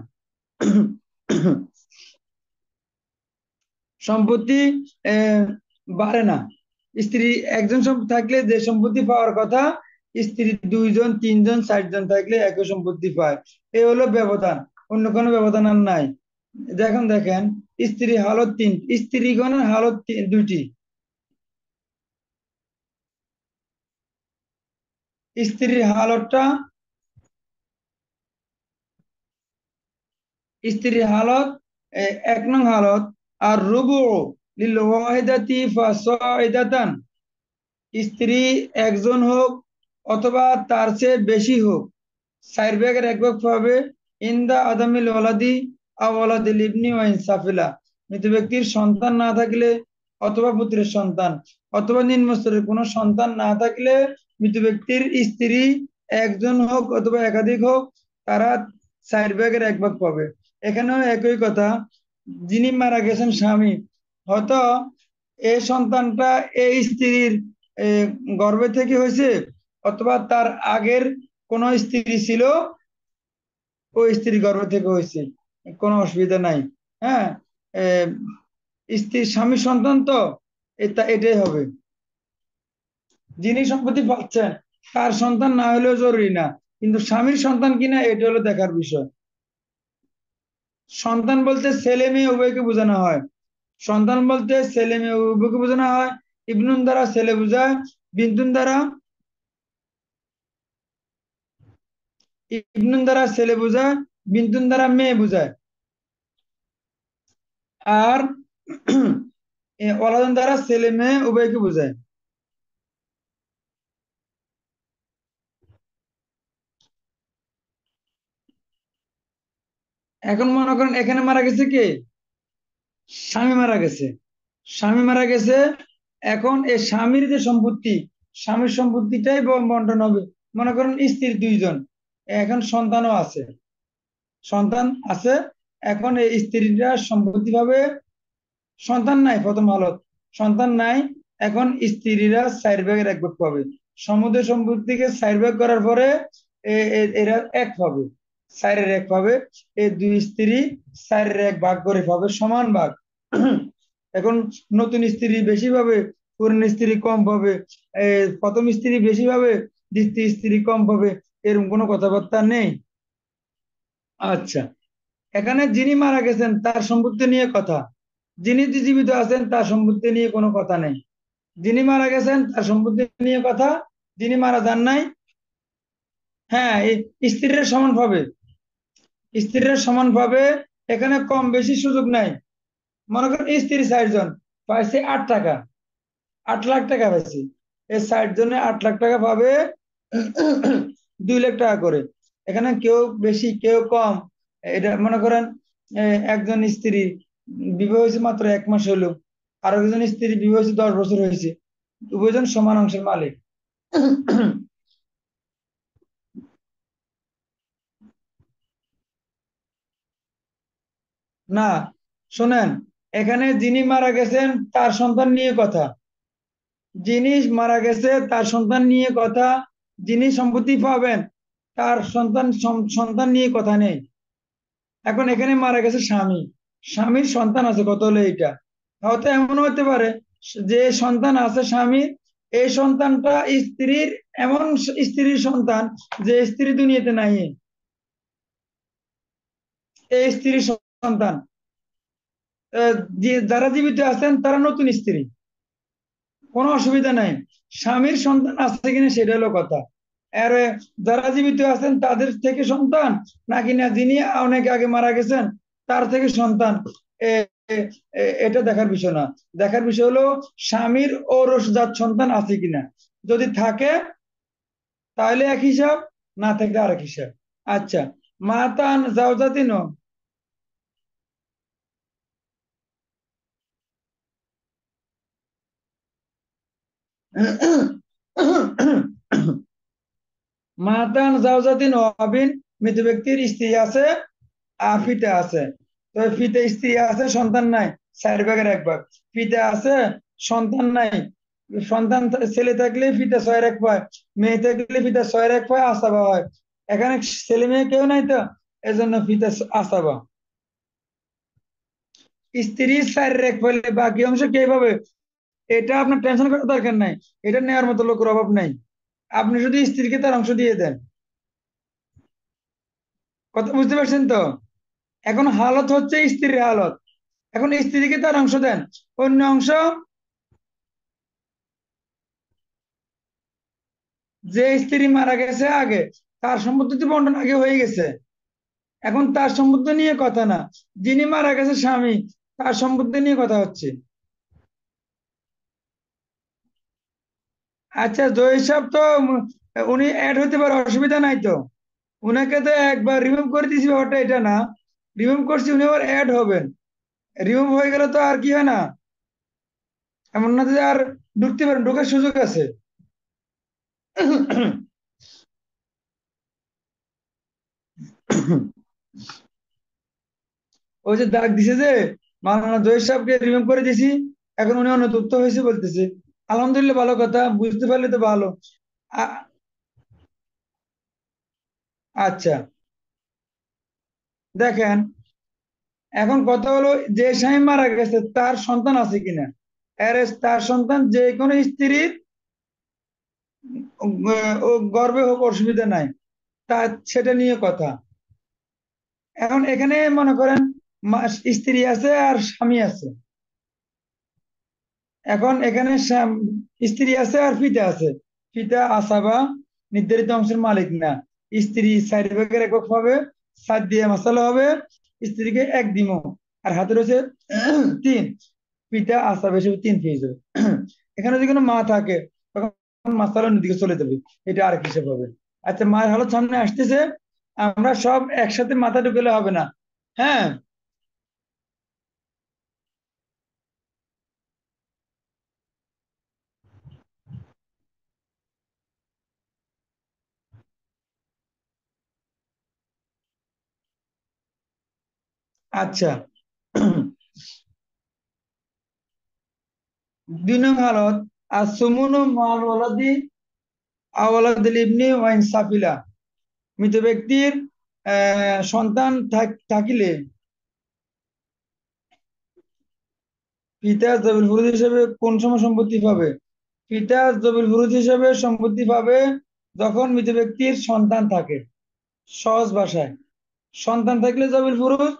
সম্পত্তি আহ, বাড়ে না। স্ত্রী একজন থাকলে যে সম্পত্তি পাওয়ার কথা, স্ত্রী 2 জন 3 জন 4 জন থাকলে একই সম্পত্তি পায়। এ হলো ব্যবধান, অন্য কোনো ব্যবধান আর নাই। দেখেন দেখেন, স্ত্রী হালত 3, স্ত্রীগণের হালত 2টি। স্ত্রীর হালতটা, স্ত্রীর হালত 1 নং হালত, আর রুবু লিল ওয়াহিদাতি ফাসাইদাতান, স্ত্রী একজন হোক অথবা তার চেয়ে বেশি হোক, 4 ভাগের 1 ভাগ পাবে। ইন্দা আদামিল ওয়ালাদি আওয়ালাদিল ইবনি ওয়া ইনসাফিলা, মৃত ব্যক্তির সন্তান না থাকলে, অথবা পুত্রের সন্তান, অথবা নিম্ন স্তরের কোনো সন্তান না থাকলে, মৃত ব্যক্তির স্ত্রী একজন হোক অথবা একাধিক হোক, তারা 4 ভাগের 1 ভাগ পাবে। এখানেও একই কথা, যিনি মারা গেছেন স্বামী, হয়তো এই সন্তানটা এই স্ত্রীর এ, গর্ভে থেকে হয়েছে, অথবা তার আগের কোন স্ত্রী ছিল, ওই স্ত্রী গর্ভ থেকে হয়েছে, কোনো অসুবিধা নাই। হ্যাঁ, এ, স্ত্রীর স্বামীর সন্তান তো, এটাই হবে। যিনি সম্পত্তি পাচ্ছেন তার সন্তান না হলেও জরুরি না, কিন্তু স্বামীর সন্তান কিনা এটা হলো দেখার বিষয়। সন্তান বলতে ছেলে মেয়ে উভয়কে বোঝানো হয়। সন্তান বলতে ছেলে মেয়ে উভয়কে বোঝানো হয়। ইবনুন দ্বারা ছেলে বোঝায়, বিন্তুন দ্বারা, ইবনুন দ্বারা ছেলে বোঝায়, বিন্তুন দ্বারা মেয়ে বোঝায়। আর ওলাদন দ্বারা ছেলে মেয়ে উভয়কে বোঝায়। এখন মনে করেন এখানে মারা গেছে কে? স্বামী মারা গেছে। স্বামী মারা গেছে, এখন এই স্বামীর যে সম্পত্তি, স্বামীর সম্পত্তিটাই বন্টন হবে। মনে করেন স্ত্রী দুইজন, এখন সন্তানও আছে, সন্তান আছে। এখন এই স্ত্রীরা সম্পত্তি ভাবে, সন্তান নাই প্রথম হালত, সন্তান নাই। এখন স্ত্রীরা 4 ভাগের 1 ভাগ পাবে। সমুদয় সম্পত্তিকে 4 ভাগ করার পরে এরা 1 পাবে, 4-এর 1 পাবে। এই দুই স্ত্রী 4-এর 1 ভাগ করে পাবে, সমান ভাগ। এখন নতুন স্ত্রী বেশি পাবে, পুরনো স্ত্রী কম পাবে। প্রথম স্ত্রী বেশি পাবে, দ্বিতীয় স্ত্রী কম পাবে। এরকম কোনো কথাবার্তা নেই। আচ্ছা, এখানে যিনি মারা গেছেন তার সম্পত্তি নিয়ে কথা, যিনি জীবিত আছেন তার সম্পত্তি নিয়ে কোনো কথা নেই। যিনি মারা গেছেন তার সম্পত্তি নিয়ে কথা, যিনি মারা যান নাই, হ্যাঁ, এই স্ত্রীরা সমান পাবে, স্ত্রীরা সমান পাবে। এখানে কম বেশি সুযোগ নাই। মনে করেন স্ত্রী 4 জন, পাইছে 8 টাকা, 8 লাখ টাকা পাইছে। এই 60 জনে 8 লাখ টাকা পাবে, 2 লাখ টাকা করে। এখানে কেউ বেশি কেউ কম, এটা মনে করেন একজন স্ত্রী বিবাহ হয়েছে মাত্র 1 মাস হলো, আর একজন স্ত্রী বিবাহ হয়েছে 10 বছর হয়েছে, উভয়জন সমান অংশের মালিক। না, শোনেন, এখানে যিনি মারা গেছেন তার সন্তান নিয়ে কথা, যিনি মারা গেছে তার সন্তান নিয়ে কথা, যিনি সম্পত্তি পাবেন তার সন্তান নিয়ে কথা নেই। এখন এখানে মারা গেছে স্বামী, স্বামীর সন্তান আছে কত হলে এটা, হয়তো এমন হতে পারে যে সন্তান আছে স্বামীর, এই সন্তানটা স্ত্রীর, এমন স্ত্রীর সন্তান যে স্ত্রী দুনিয়াতে নাই, এই স্ত্রীর সন্তান। যারা জীবিত আছেন তারা নতুন স্ত্রী, কোনো অসুবিধা নাই। স্বামীর সন্তান আছে কিনা সেটা হলো কথা। আর যারা জীবিত আছেন তাদের থেকে সন্তান, নাকি না যিনি অনেক আগে মারা গেছেন তার থেকে সন্তান, এটা দেখার বিষয় না। দেখার বিষয় হলো স্বামীর ঔরসজাত সন্তান আছে কিনা। যদি থাকে তাহলে এক হিসাব, না থাকলে আরেক হিসাব। আচ্ছা, মাতান জাওজাতিন। মাতান জাওজাতিন ওয়াবিন, মৃত ব্যক্তির স্ত্রী আছে আর ফিতে আছে। তো ফিতে স্ত্রী আছে, সন্তান নাই, 4 ভাগের 1 ভাগ। ফিতে আছে, সন্তান নাই, সন্তান ছেলে থাকলে ফিতে 6-এর 1 পায়, মেয়ে থাকলে ফিতে 6-এর 1 পায়, আসাবা হয়। এখানে ছেলে মেয়ে কেউ নাই তো, এজন্য ফিতে আসাবা। স্ত্রী 4-এর 1 পাইলে বাকি অংশ কে পাবে, এটা আপনার টেনশন করার দরকার নাই। এটা নেওয়ার মতো লোকের অভাব নাই। আপনি শুধু স্ত্রীকে তার অংশ দিয়ে দেন। কথা বুঝতে পারছেন তো? এখন হালত হচ্ছে স্ত্রীর হালত, এখন স্ত্রীকে তার অংশ দেন, অন্য অংশ যে স্ত্রী মারা গেছে আগে, তার সম্পত্তি বন্টন আগে হয়ে গেছে, এখন তার সম্পত্তি নিয়ে কথা না। যিনি মারা গেছে স্বামী, তার সম্পত্তি নিয়ে কথা হচ্ছে। আচ্ছা, জয় সাহেব তো উনি অ্যাড হতে পারে, অসুবিধা নাই তো। উনাকে তো একবার রিমুভ করে দিয়েছি, ব্যাপারটা এটা না। রিমুভ করছি, উনি আবার অ্যাড হবেন। রিমুভ হয়ে গেলে তো আর কি হয় না, এমন না যে আর ঢুকতে পারেন, ঢোকার সুযোগ আছে। ওই যে দাগ দিছে যে, মাওলানা জহির সাহেবকে রিমুভ করে দিয়েছি, এখন উনি অনুতপ্ত হয়েছে বলতেছে। আলহামদুলিল্লাহ, ভালো কথা, বুঝতে পারলে তো ভালো। আ- আচ্ছা, দেখেন, এখন কথা হলো যে স্বামী মারা গেছে তার সন্তান আছে কিনা। এর তার সন্তান যে কোনো স্ত্রীর ও গর্বে হোক, অসুবিধা নাই, তা সেটা নিয়ে কথা। এখন এখানে মনে করেন স্ত্রী আছে আর স্বামী আছে। এখন এখানে স্ত্রী আছে আর পিতা আছে। পিতা আসাবা, নির্ধারিত অংশের মালিক না। স্ত্রী 4 ভাগের 1 পাবে, 7 দিয়ে মাসালা হবে, স্ত্রীকে 1 দিব, আর হাতে রয়েছে 3। পিতা আসাবে, হিসেবে 3 পেয়ে যাবে। এখানে যদি কোনো মা থাকে তখন মাসালা দিকে চলে যাবে, এটা আরেক হিসেবে হবে। আচ্ছা, মায়ের হালত সামনে আসতেছে, আমরা সব একসাথে মাথা ঢুকেলে হবে না। হ্যাঁ, আচ্ছা। 2 নং হালত আসুমুনু মাল ওয়ালাদি আওয়ালাদিল ইবনি ওয়াইন সাফিলা, মৃত ব্যক্তির সন্তান থাকিলে পিতা জবিল ফুরুজ হিসেবে কোন সময় সম্পত্তি পাবে? পিতা জবিল ফুরুজ হিসেবে সম্পত্তি পাবে যখন মৃত ব্যক্তির সন্তান থাকে। সহজ ভাষায়, সন্তান থাকলে জবিল ফুরুজ,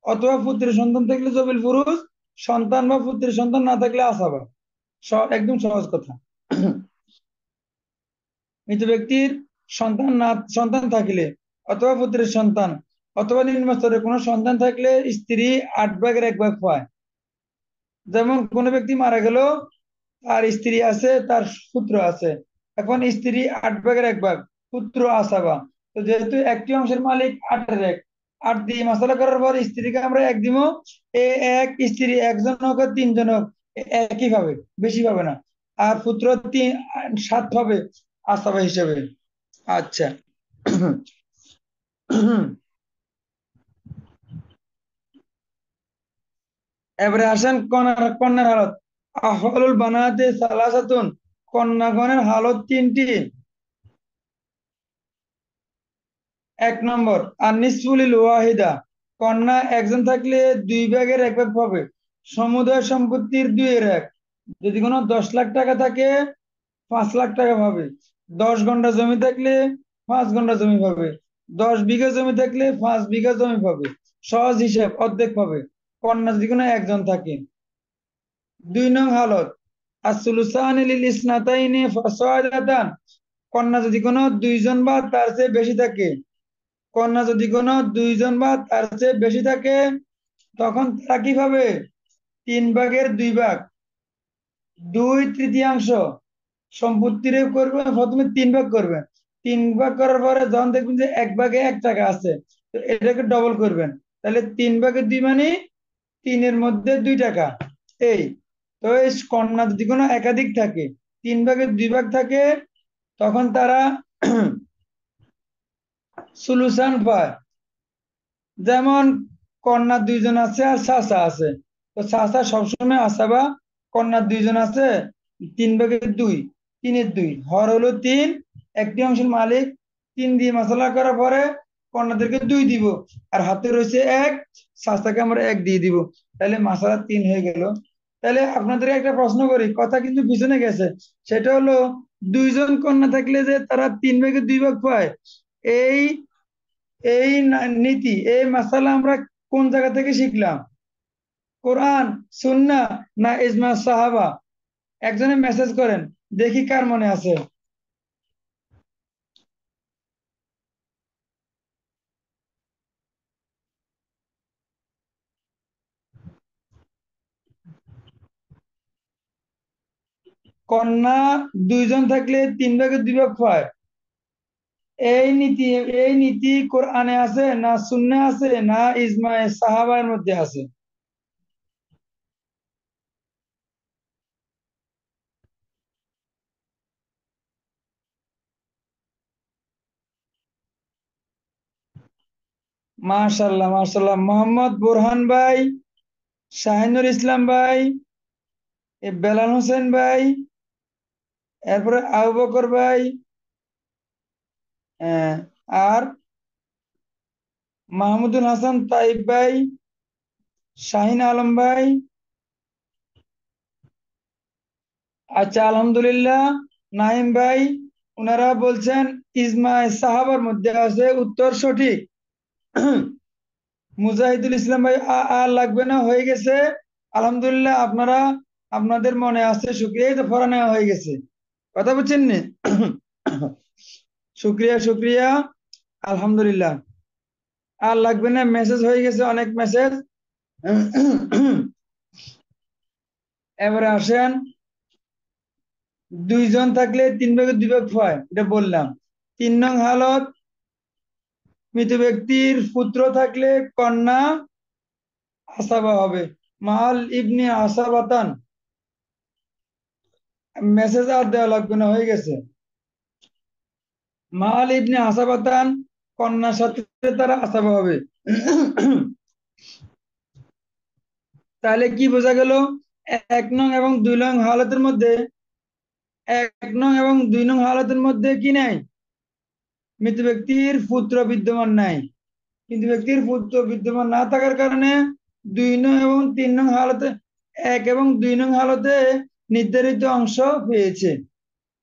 অথবা পুত্রের সন্তান থাকলে জবিল ফুরুজ, সন্তান বা পুত্রের সন্তান না থাকলে আসাবা। একদম সহজ কথা। মৃত ব্যক্তির সন্তান থাকিলে, অথবা পুত্রের সন্তান, অথবা নিম্ন স্তরে কোনো সন্তান থাকলে স্ত্রী 8/1 পায়। যেমন কোনো ব্যক্তি মারা গেল, তার স্ত্রী আছে, তার পুত্র আছে। এখন স্ত্রী 8/1, পুত্র আসাবা। তো যেহেতু একটি অংশের মালিক 8/1, 8 দিয়ে মশলা করার পর স্ত্রীকে আমরা 1 দিব। এ এক স্ত্রী একজন হোক আর 3 জন হোক, একই পাবে, বেশি পাবে না। আর পুত্র 7 হবে আসাবা হিসেবে। আচ্ছা। এবারে আসেন কন্যার হালত। আহলুল বানাতে সালাসাতুন, কন্যাগণের হালত 3টি। 1 নম্বর আনিসুলিল ওয়াহিদা, কন্যা একজন থাকলে 2/1 পাবে, সমুদয় সম্পত্তির 2/1। যদি কোনো 10 লাখ টাকা থাকে, 5 লাখ টাকা পাবে। 10 ঘন্টা জমি থাকলে 5 ঘন্টা জমি পাবে। 10 বিঘা জমি থাকলে 5 বিঘা জমি পাবে। সহজ হিসাব, অর্ধেক পাবে কন্যা যদি কোনো একজন থাকে। 2 নং হালত আসুলুসান লিল ইসনাতাইনি ফাসাদাতান, কন্যা যদি কোনো 2 জন বা তার চেয়ে বেশি থাকে, কন্যা যদি কোনো 2 জন বা তার চেয়ে বেশি থাকে, তখন তারা কি পাবে? 3/2 ভাগ, 2/3 সম্পত্তির করবেন। প্রথমে 3 ভাগ করবেন, 3 ভাগ করার পরে যখন দেখবেন যে 1/1 টাকা আছে, তো এটাকে ডবল করবেন। তাহলে 3/2 মানে 3-এর মধ্যে 2 টাকা। এই তো এই কন্যা যদি কোনো একাধিক থাকে, 3/2 থাকে, তখন তারা সলিউশন পায়। যেমন কন্যা 2 জন আছে আর চাচা আছে, তো চাচা সবসময় আসাবা। কন্যা 2 জন আছে, 3/2, 3-এর 2, হর হলো 3, একটি অংশের মালিক 3 দিয়ে মশলা করার পরে কন্যাদেরকে 2 দিব, আর হাতে রয়েছে 1, চাচাকে আমরা 1 দিয়ে দিব। তাহলে মশলা 3 হয়ে গেল। তাহলে আপনাদের একটা প্রশ্ন করি, কথা কিন্তু পিছনে গেছে। সেটা হলো 2 জন কন্যা থাকলে যে তারা 3/2 পায়, এই এই নীতি, এই মাসালা আমরা কোন জায়গা থেকে শিখলাম? কোরআন, সুন্নাহ, না ইজমা সাহাবা? একজনে মেসেজ করেন, দেখি কার মনে আছে। কন্যা 2 জন থাকলে 3/2 পায়, এই নীতি কোরআনে আছে না সুন্নাহ আছে না ইজমা সাহাবার মধ্যে আছে? মাশাল্লাহ, মাশাল্লাহ। মোহাম্মদ বোরহান ভাই, শাহিনুর ইসলাম ভাই, বেলাল হোসেন ভাই, এরপরে আবু বকর ভাই, আহ, আর মাহমুদুল হাসান তাইব ভাই, শাহিন আলম ভাই। আচ্ছা, আলহামদুলিল্লাহ। নাইম ভাই, ওনারা বলছেন ইজমা সাহাবার মধ্যে আছে, উত্তর সঠিক। মুজাহিদুল ইসলাম ভাই, আর লাগবে না, হয়ে গেছে। আলহামদুলিল্লাহ, আপনারা আপনাদের মনে আছে, শুক্রিয়া, এই তো পড়া নেওয়া হয়ে গেছে। কথা বলছেন নি? শুক্রিয়া, শুক্রিয়া। আলহামদুলিল্লাহ, আর লাগবে না, মেসেজ হয়ে গেছে, অনেক মেসেজ। এবারে আসেন, 2 জন থাকলে 3/2 পায়, এটা বললাম। 3 নং হালত মৃত ব্যক্তির পুত্র থাকলে কন্যা আসাবা হবে। মাল ইবনি আসাবাতান, মেসেজ আর দেওয়া লাগবে না, হয়ে গেছে। মাল ইবনি আসাবাতান, কন্যার সাথে তারা আসাবা হবে। তাহলে কি বোঝা গেল? 1 নং এবং 2 নং হালতের মধ্যে, 1 নং এবং 2 নং হালতের মধ্যে কি নাই? মৃত ব্যক্তির পুত্র বিদ্যমান নাই। কিন্তু ব্যক্তির পুত্র বিদ্যমান না থাকার কারণে 2 নং এবং 3 নং হালতে, 1 এবং 2 নং হালতে নির্ধারিত অংশ পেয়েছে।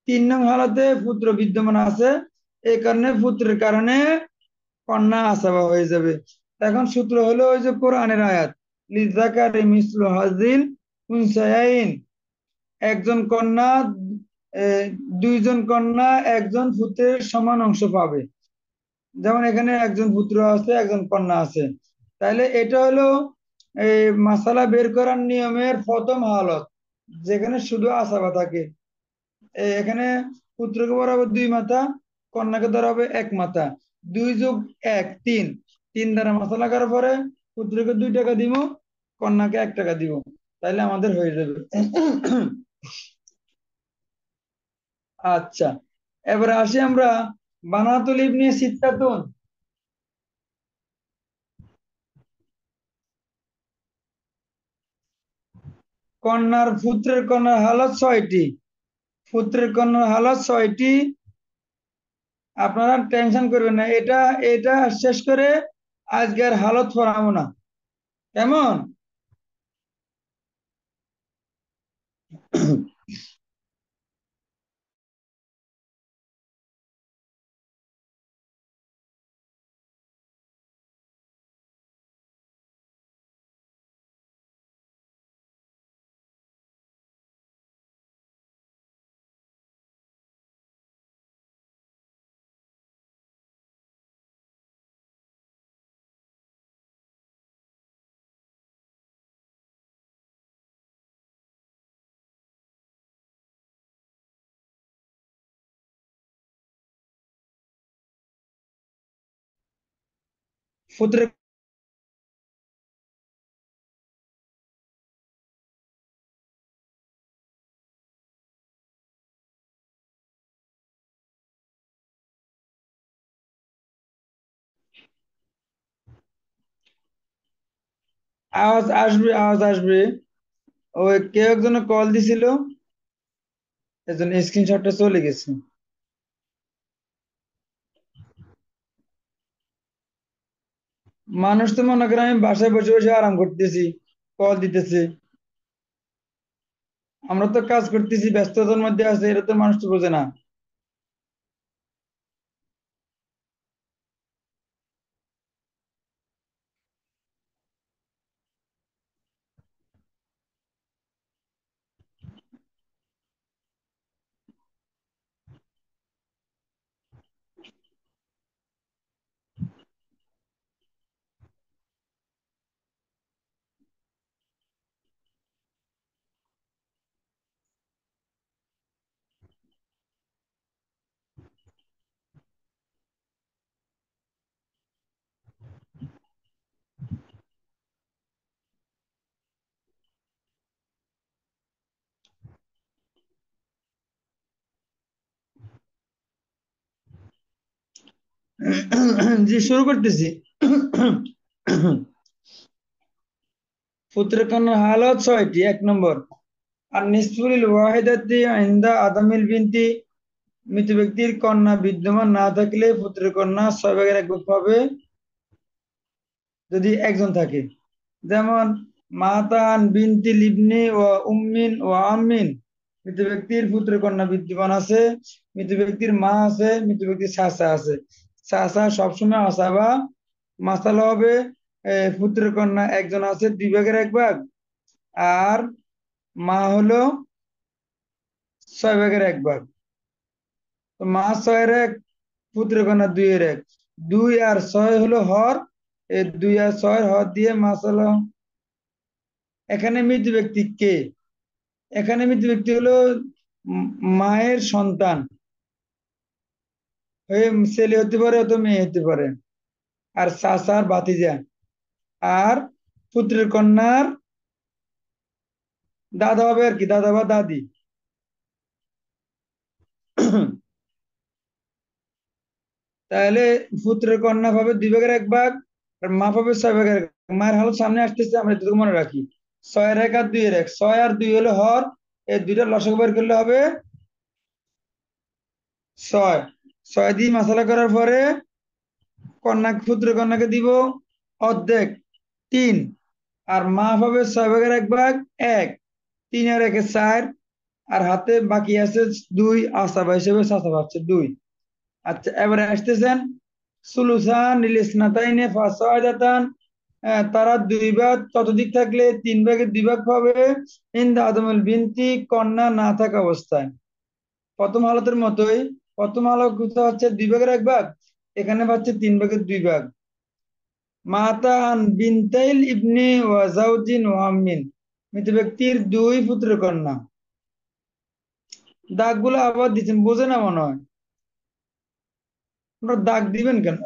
3 নং হালতে পুত্র বিদ্যমান আছে, এই কারণে পুত্রের কারণে কন্যা আসাবা হয়ে যাবে। এখন সূত্র হলো ওই যে কোরআনের আয়াত, লিযাকারি মিসলু হাযিল উনসায়াইন। একজন কন্যা, এ, 2জন কন্যা একজন পুত্রের সমান অংশ পাবে। যেমন এখানে একজন পুত্র আছে, একজন কন্যা আছে। তাহলে এটা হলো এই মাসালা বের করার নিয়মের প্রথম হালত, যেখানে শুধু আসাবা থাকে। এখানে পুত্রকে ধরা হবে 2 মাথা, কন্যাকে ধরা হবে 1 মাথা। 2 + 1 3, 3 দ্বারা মাসালা করার পরে পুত্রকে 2 টাকা দিব, কন্যাকে 1 টাকা দিব, তাহলে আমাদের হয়ে যাবে। আচ্ছা, এবারে আসি আমরা বানাতুল ইবনে সিত্তাতুন। পুত্রের কন্যার হালত 6টি। পুত্রের কন্যার হালত 6টি। আপনারা টেনশন করবেন না, এটা এটা শেষ করে আজকের হালত পড়াবো না, কেমন? পুত্রের আওয়াজ আসবে, আওয়াজ আসবে। ওই কেউ একজন কল দিছিল, এজন্য স্ক্রিনশটটা চলে গেছে। মানুষ তো মনে করে আমি বাসায় বসে বসে আরাম করতেছি, কল দিতেছে। আমরা তো কাজ করতেছি, ব্যস্ততার মধ্যে আছে, এটা তো মানুষ তো বোঝে না। জি, শুরু করতেছি। পুত্রের কন্যার হালত 6টি। 1 নম্বর, আর নিসফুল ওয়াহিদাতি ইনদা আদামিল বিনতি। মৃত ব্যক্তির কন্যা বিদ্যমান না থাকলে পুত্রের কন্যা 6 ভাগের 1 ভাগ পাবে যদি একজন থাকে। যেমন মাতান বিনতি লিবনি ও উম্মিন ও আম্মিন। মৃত ব্যক্তির পুত্র কন্যা বিদ্যমান আছে, মৃত ব্যক্তির মা আছে, মৃত ব্যক্তির চাচা আছে। চাচা সবসময় আসাবা। মাসালা হবে পুত্র কন্যা একজন আছে, 2 ভাগের 1 ভাগ, আর মা হলো 6 ভাগের 1 ভাগ। তো মা 6-এর 1, পুত্র কন্যা 2-এর 1। 2 আর 6 হলো হর, এই 2 আর 6 হর দিয়ে মাসালা। এখানে মৃত ব্যক্তি কে? এখানে মৃত ব্যক্তি হলো উম, মায়ের সন্তান, হয়ে ছেলে হতে পারে অথবা মেয়ে হতে পারে, আর চাচার ভাতিজা। আর পুত্রের কন্যার দাদা হবে আর কি, দাদা বা দাদি। তাহলে পুত্রের কন্যা পাবে 2 ভাগের 1 ভাগ, আর মা পাবে 6 ভাগের 1 ভাগ। মায়ের হালত সামনে আসতেছে, আমরা এটুকু মনে রাখি। ছয়ের এক আর দুইয়ের এক, 6 আর 2 হলো হর, এই দুইটা লসাগু বের করলে হবে 6। 6 দিয়ে মশলা করার পরে ক্ষুদ্র কন্যাকে দিব অর্ধেক, 3। আর মাপ হবে 6 ভাগের 1 ভাগ, 1। 3 আর 1-এ 4। আর হাতে বাকি আছে 2, আসাবা হিসেবে চাচাবা হচ্ছে 2। আচ্ছা, এবারে আসতেছেন সুলুসান লিসনাতাইনে ফাসাদাতান। তারা 2 ভাগ ততোধিক থাকলে 3 ভাগের 2 ভাগ পাবে। ইনদা আদমুল বিনতি, কন্যা না থাকা অবস্থায়। প্রথম হালতের মতোই, প্রথম হালত হচ্ছে 2 ভাগের 1 ভাগ, এখানে পাচ্ছে 3 ভাগের 2 ভাগ। মাতান বিনতাইল ইবনে ওয়া জাওজিন ওয়া আম্মিন, মৃত ব্যক্তির 2 পুত্র কন্যা। দাগগুলো আবার দিচ্ছেন, বোঝে না মনে হয়, আপনারা দাগ দিবেন কেন?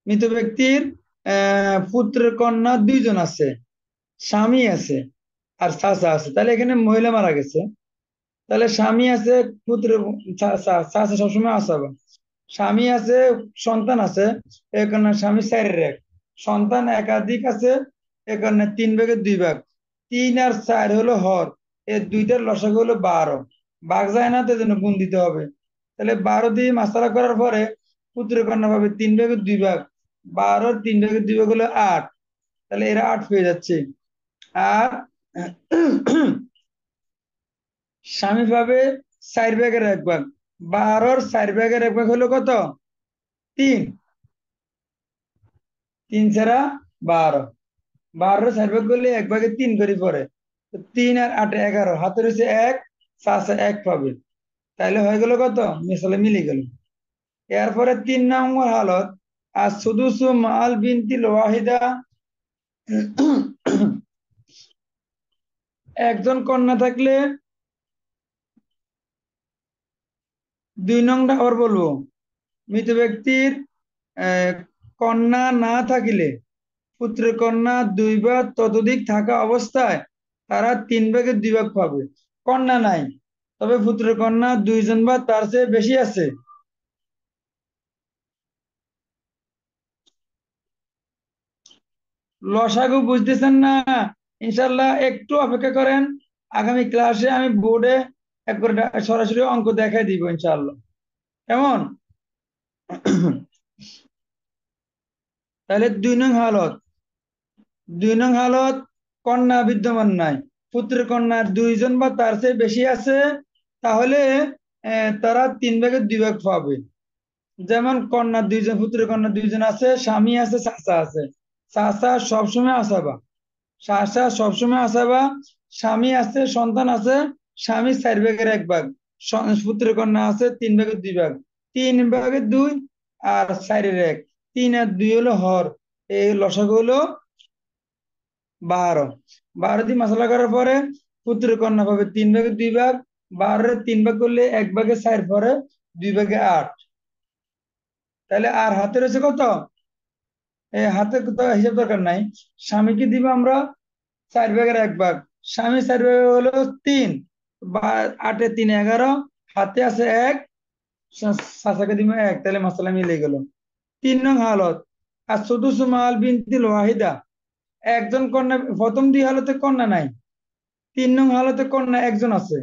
মৃত ব্যক্তির পুত্র কন্যা 2 জন আছে, স্বামী আছে আর চাচা আছে। তাহলে এখানে মহিলা মারা গেছে, তাহলে স্বামী আছে, পুত্র, চাচা সবসময় আসাবে। স্বামী আছে, সন্তান আছে, এ কারণে স্বামী 4-এর 1। সন্তান একাধিক আছে, এ কারণে 3 ভাগের 2 ভাগ। 3 আর 4 হলো হর, এর দুইটার লসাগু হলো 12। ভাগ যায় না, তো জন্য গুণ দিতে হবে। তাহলে 12 দিয়ে মাসালা করার পরে পুত্র কন্যা পাবে 3 ভাগের 2 ভাগ। 12-র 3 ভাগের 2 ভাগ হলো 8। তাহলে এরা 8 পেয়ে যাচ্ছে। আর স্বামী পাবে 4 ভাগের 1 ভাগ। 12-র 4 ভাগের 1 ভাগ হলো কত? 3। 3 ছাড়া 12। 12-র 4 ভাগ করলে 1 ভাগে 3 করে পড়ে। তো 3 আর 8-এ 11, হাতে রয়েছে 1, চাষে 1 পাবে। তাইলে হয়ে গেল কত? মিশালে মিলে গেল। এরপরে 3 নম্বর হালত, আর সুদুসু মাল বিনতিল ওয়াহিদা। একজন কন্যা থাকলে, 2 নংটা আবার বলবো, মৃত ব্যক্তির আহ, কন্যা না থাকিলে, পুত্র কন্যা 2 বা ততোধিক থাকা অবস্থায় তারা 3 ভাগের 2 ভাগ পাবে। কন্যা নাই, তবে পুত্র কন্যা 2 জন বা তার চেয়ে বেশি আছে। লসাগু বুঝতেছেন না? ইনশাল্লাহ একটু অপেক্ষা করেন, আগামী ক্লাসে আমি বোর্ডে একবার সরাসরি অঙ্ক দেখাই দিব ইনশাল্লাহ। কেমন? তাহলে 2 নং হালত, 2 নং হালত, কন্যা বিদ্যমান নাই, পুত্র কন্যার 2 জন বা তার চেয়ে বেশি আছে, তাহলে তারা 3 ভাগের 2 ভাগ পাবে। যেমন কন্যা 2 জন, পুত্র কন্যা 2 জন আছে, স্বামী আছে, চাচা আছে। চাচা সবসময় আসাবা, চাচা সবসময় আসাবা। স্বামী আছে, সন্তান আছে, স্বামী 4 ভাগের 1 ভাগ। পুত্র কন্যা আছে 3 ভাগের 2 ভাগ। 3 ভাগের 2 আর 4-এর 1, 3 আর 2 হলো হর, এই লসাগু হলো 12। 12 দিয়ে মশলা করার পরে পুত্র কন্যা পাবে 3 ভাগের 2 ভাগ। 12-এর 3 ভাগ করলে 1 ভাগে 4 পরে, 2 ভাগে 8। তাহলে আর হাতে রয়েছে কত? হাতে তো হিসাব দরকার নাই, স্বামীকে দিব আমরা 4 ভাগের 1 ভাগ। স্বামী 4 ভাগ হলো 3, বা 8-এ 3 11, হাতে আছে 1, চাচাকে দিব 1, তাহলে মশলা মিলে গেল। 3 নং হালত, আর শুধু সুমাল বিনতিল ওয়াহিদা। একজন কন্যা, প্রথম 2 হালতে কন্যা নাই, 3 নং হালতে কন্যা একজন আছে।